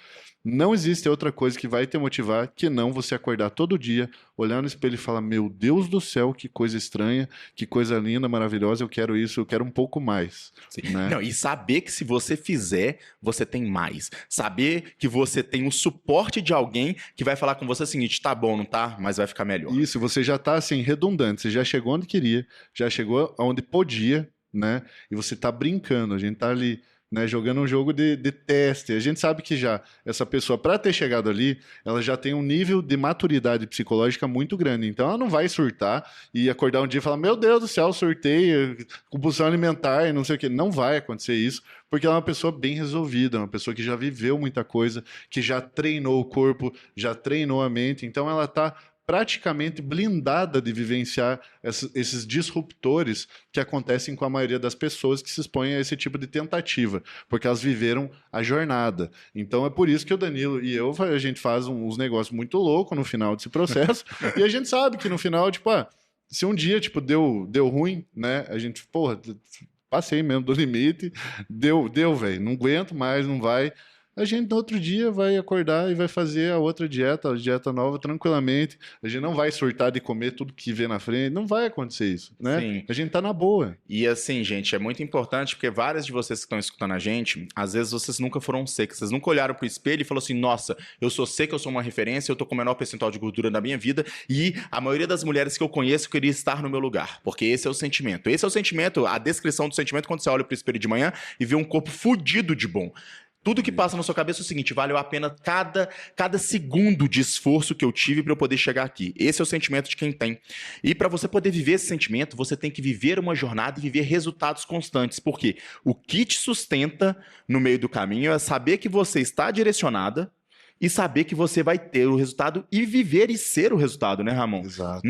Não existe outra coisa que vai te motivar que não você acordar todo dia, olhar no espelho e falar: meu Deus do céu, que coisa estranha, que coisa linda, maravilhosa, eu quero isso, eu quero um pouco mais. Né? Não, e saber que se você fizer, você tem mais. Saber que você tem o suporte de alguém que vai falar com você o seguinte: tá bom, não tá? Mas vai ficar melhor. Isso, você já está assim, redundante, você já chegou onde queria, já chegou onde podia, né? E você está brincando, a gente está ali, né, jogando um jogo de teste. A gente sabe que já essa pessoa, para ter chegado ali, ela já tem um nível de maturidade psicológica muito grande. Então ela não vai surtar e acordar um dia e falar: meu Deus do céu, surtei, compulsão alimentar e não sei o quê. Não vai acontecer isso, porque ela é uma pessoa bem resolvida, uma pessoa que já viveu muita coisa, que já treinou o corpo, já treinou a mente. Então ela está praticamente blindada de vivenciar esses disruptores que acontecem com a maioria das pessoas que se expõem a esse tipo de tentativa, porque elas viveram a jornada. Então é por isso que o Danilo e eu, a gente faz uns negócios muito loucos no final desse processo, e a gente sabe que no final, tipo, se um dia, tipo, deu ruim, né, a gente, porra, passei mesmo do limite, deu, velho, não aguento mais, não vai. A gente no outro dia vai acordar e vai fazer a outra dieta, a dieta nova, tranquilamente. A gente não vai surtar de comer tudo que vê na frente. Não vai acontecer isso, né? Sim. A gente tá na boa. E assim, gente, é muito importante porque várias de vocês que estão escutando a gente, às vezes vocês nunca foram secas. Vocês nunca olharam pro espelho e falaram assim: nossa, eu sou seca, eu sou uma referência, eu tô com o menor percentual de gordura na minha vida e a maioria das mulheres que eu conheço queria estar no meu lugar. Porque esse é o sentimento. Esse é o sentimento, a descrição do sentimento quando você olha pro espelho de manhã e vê um corpo fudido de bom. Tudo que passa na sua cabeça é o seguinte: valeu a pena cada segundo de esforço que eu tive para eu poder chegar aqui. Esse é o sentimento de quem tem. E para você poder viver esse sentimento, você tem que viver uma jornada e viver resultados constantes. Porque o que te sustenta no meio do caminho é saber que você está direcionada e saber que você vai ter o resultado e viver e ser o resultado, né, Ramon? Exato.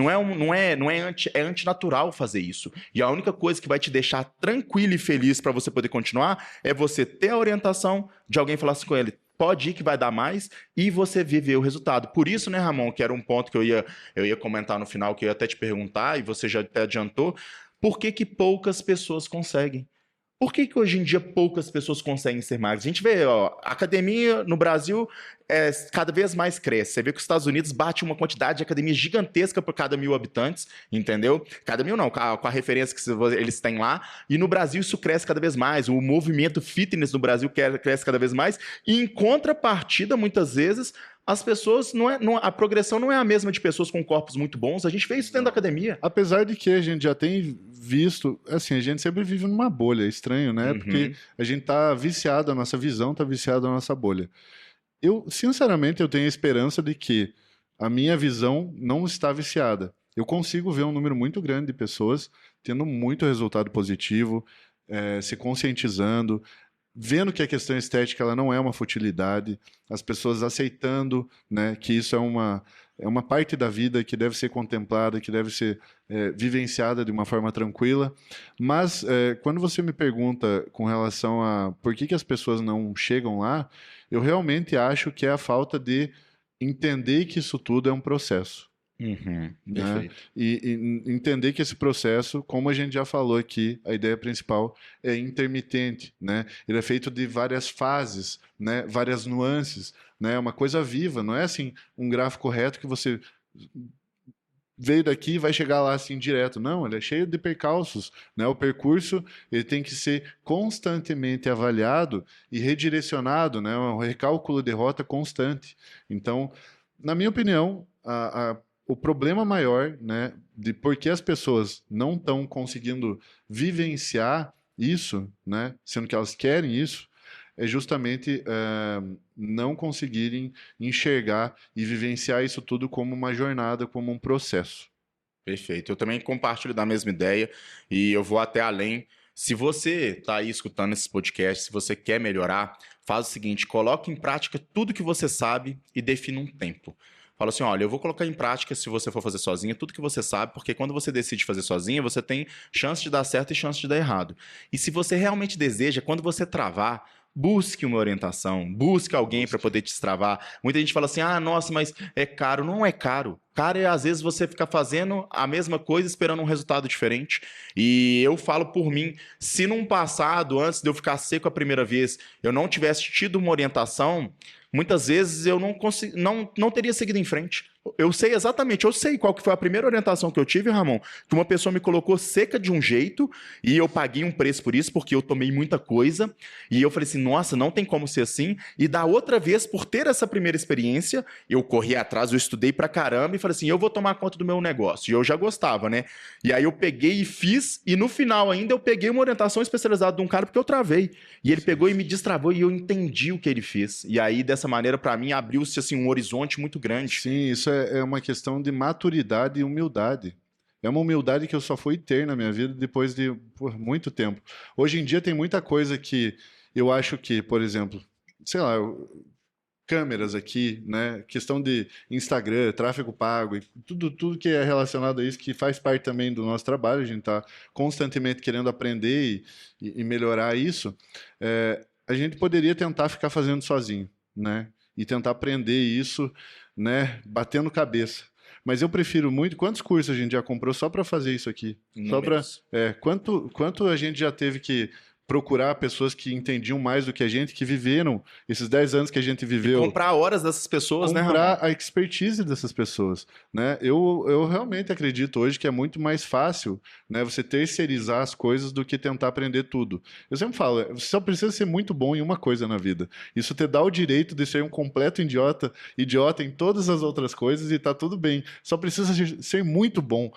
É antinatural fazer isso. E a única coisa que vai te deixar tranquilo e feliz para você poder continuar é você ter a orientação de alguém falar assim com ele: pode ir que vai dar mais, e você viver o resultado. Por isso, né, Ramon, que era um ponto que eu ia comentar no final, que eu ia até te perguntar, e você já até adiantou, por que poucas pessoas conseguem? Por que hoje em dia poucas pessoas conseguem ser magras? A gente vê, a academia no Brasil cada vez mais cresce. Você vê que os Estados Unidos bate uma quantidade de academia gigantesca por cada 1.000 habitantes, entendeu? Cada 1.000 não, com a referência que eles têm lá. E no Brasil isso cresce cada vez mais. O movimento fitness no Brasil cresce cada vez mais. E em contrapartida, muitas vezes, as pessoas, a progressão não é a mesma de pessoas com corpos muito bons. A gente vê isso dentro da academia. Apesar de que a gente já tem visto, assim, a gente sempre vive numa bolha, é estranho, né? Porque a gente tá viciado, a nossa visão tá viciada na nossa bolha. Sinceramente, eu tenho a esperança de que a minha visão não está viciada. Eu consigo ver um número muito grande de pessoas tendo muito resultado positivo, se conscientizando, vendo que a questão estética ela não é uma futilidade, as pessoas aceitando, né, que isso é uma parte da vida que deve ser contemplada, que deve ser vivenciada de uma forma tranquila. Mas quando você me pergunta com relação a por que as pessoas não chegam lá, eu realmente acho que é a falta de entender que isso tudo é um processo. né? Perfeito. E entender que esse processo, como a gente já falou aqui, a ideia principal é intermitente, né? Ele é feito de várias fases, né? Várias nuances, né? É uma coisa viva, não é assim um gráfico reto que você veio daqui e vai chegar lá assim direto. Não, ele é cheio de percalços, né? O percurso ele tem que ser constantemente avaliado e redirecionado, né? Um recálculo de rota constante. Então, na minha opinião, o problema maior, né, de por que as pessoas não estão conseguindo vivenciar isso, né, sendo que elas querem isso, é justamente não conseguirem enxergar e vivenciar isso tudo como uma jornada, como um processo. Perfeito. Eu também compartilho da mesma ideia e eu vou até além. Se você está aí escutando esses podcasts, se você quer melhorar, faz o seguinte: coloque em prática tudo que você sabe e defina um tempo. Fala assim, olha, eu vou colocar em prática, se você for fazer sozinho, tudo que você sabe, porque quando você decide fazer sozinho, você tem chance de dar certo e chance de dar errado. E se você realmente deseja, quando você travar, busque uma orientação, busque alguém para poder te destravar. Muita gente fala assim, ah, nossa, mas é caro. Não é caro. Caro é, às vezes, você ficar fazendo a mesma coisa esperando um resultado diferente. E eu falo por mim, se num passado, antes de eu ficar seco a primeira vez, eu não tivesse tido uma orientação, muitas vezes eu não teria seguido em frente. Eu sei exatamente, eu sei qual que foi a primeira orientação que eu tive, Ramon, que uma pessoa me colocou seca de um jeito e eu paguei um preço por isso, porque eu tomei muita coisa, e eu falei assim, nossa, não tem como ser assim, e da outra vez, por ter essa primeira experiência, eu corri atrás, eu estudei pra caramba e falei assim, eu vou tomar conta do meu negócio, e eu já gostava, né? E aí eu peguei e fiz, e no final ainda eu peguei uma orientação especializada de um cara porque eu travei, e ele pegou e me destravou e eu entendi o que ele fez, e aí dessa maneira pra mim abriu-se assim um horizonte muito grande. Sim, isso é uma questão de maturidade e humildade. É uma humildade que eu só fui ter na minha vida depois de muito tempo. Hoje em dia tem muita coisa que eu acho que, por exemplo, sei lá, câmeras aqui, né? Questão de Instagram, tráfego pago, e tudo que é relacionado a isso, que faz parte também do nosso trabalho, a gente está constantemente querendo aprender e melhorar isso, a gente poderia tentar ficar fazendo sozinho, né? E tentar aprender isso, né? Batendo cabeça. Mas eu prefiro muito. Quantos cursos a gente já comprou só para fazer isso aqui? Só para. Quanto a gente já teve que procurar pessoas que entendiam mais do que a gente, que viveram esses 10 anos que a gente viveu. E comprar horas dessas pessoas, né, Ramon? Comprar a expertise dessas pessoas, né? Eu realmente acredito hoje que é muito mais fácil, né, você terceirizar as coisas do que tentar aprender tudo. Eu sempre falo, você só precisa ser muito bom em uma coisa na vida. Isso te dá o direito de ser um completo idiota em todas as outras coisas e tá tudo bem. Só precisa ser muito bom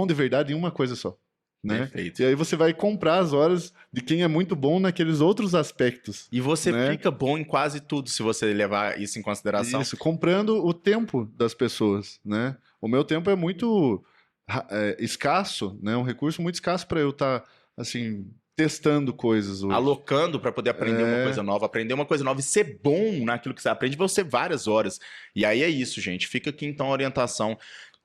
de verdade em uma coisa só. Né? Perfeito. E aí você vai comprar as horas de quem é muito bom naqueles outros aspectos. E você né? fica bom em quase tudo se você levar isso em consideração. Isso, comprando o tempo das pessoas, né? O meu tempo é muito escasso, né? Um recurso muito escasso para eu estar, assim, testando coisas hoje. Alocando para poder aprender uma coisa nova, aprender uma coisa nova e ser bom naquilo que você aprende, você várias horas. E aí é isso, gente. Fica aqui então a orientação.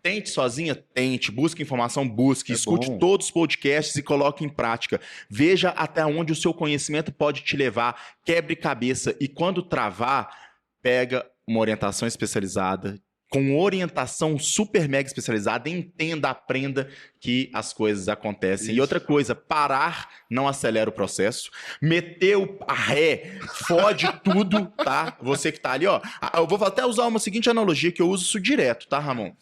Tente sozinha? Tente. Busque informação? Busque. Escute todos os podcasts e coloque em prática. Veja até onde o seu conhecimento pode te levar. Quebre cabeça. E quando travar, pega uma orientação especializada, com orientação super mega especializada, entenda, aprenda que as coisas acontecem. Isso. E outra coisa, parar não acelera o processo. Meteu a ré, fode tudo, tá? Você que tá ali, ó. Eu vou até usar uma seguinte analogia que eu uso isso direto, tá, Ramon?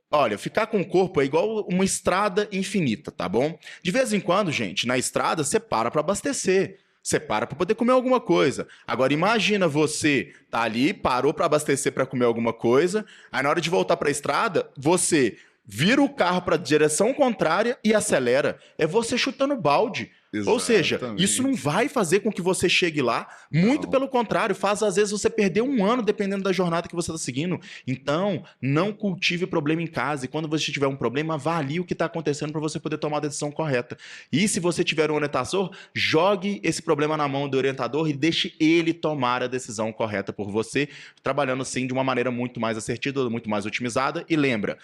Olha, ficar com o corpo é igual uma estrada infinita, tá bom? De vez em quando, gente, na estrada você para para abastecer. Você para para poder comer alguma coisa. Agora imagina você tá ali, parou para abastecer para comer alguma coisa, aí na hora de voltar para a estrada, você vira o carro para a direção contrária e acelera. É você chutando balde. Exatamente. Ou seja, isso não vai fazer com que você chegue lá. Muito pelo contrário, faz às vezes você perder um ano dependendo da jornada que você está seguindo. Então, não cultive problema em casa. E quando você tiver um problema, avalie o que está acontecendo para você poder tomar a decisão correta. E se você tiver um orientador, jogue esse problema na mão do orientador e deixe ele tomar a decisão correta por você, trabalhando assim de uma maneira muito mais assertiva, muito mais otimizada. E lembra,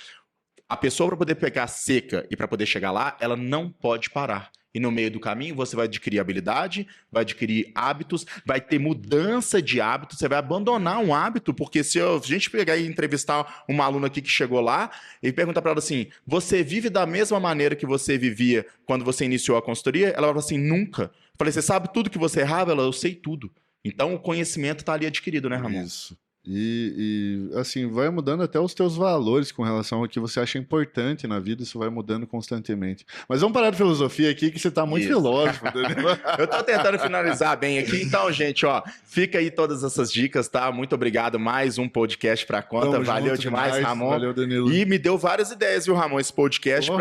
a pessoa para poder pegar seca e para poder chegar lá, ela não pode parar. E no meio do caminho você vai adquirir habilidade, vai adquirir hábitos, vai ter mudança de hábitos, você vai abandonar um hábito, porque se a gente pegar e entrevistar uma aluna aqui que chegou lá e perguntar para ela assim, você vive da mesma maneira que você vivia quando você iniciou a consultoria? Ela vai falar assim, nunca. Eu falei, você sabe tudo que você errava? Ela, eu sei tudo. Então o conhecimento está ali adquirido, né, Ramon? Isso. Assim, vai mudando até os teus valores com relação ao que você acha importante na vida, isso vai mudando constantemente. Mas vamos parar de filosofia aqui, que você tá muito Isso. filósofo, entendeu? Eu tô tentando finalizar bem aqui. Então, gente, ó, fica aí todas essas dicas, tá? Muito obrigado. Mais um podcast pra conta. Tamo Valeu junto demais, Ramon. Valeu, Danilo. E me deu várias ideias, viu, Ramon, esse podcast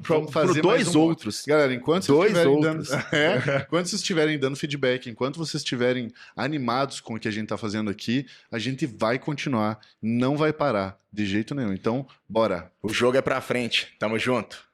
Vamos fazer dois mais um outros. Galera, enquanto vocês Dois estiverem outros. enquanto vocês estiverem dando feedback, enquanto vocês estiverem animados com o que a gente tá fazendo aqui, a gente vai continuar, não vai parar de jeito nenhum. Então, bora. O jogo é pra frente. Tamo junto.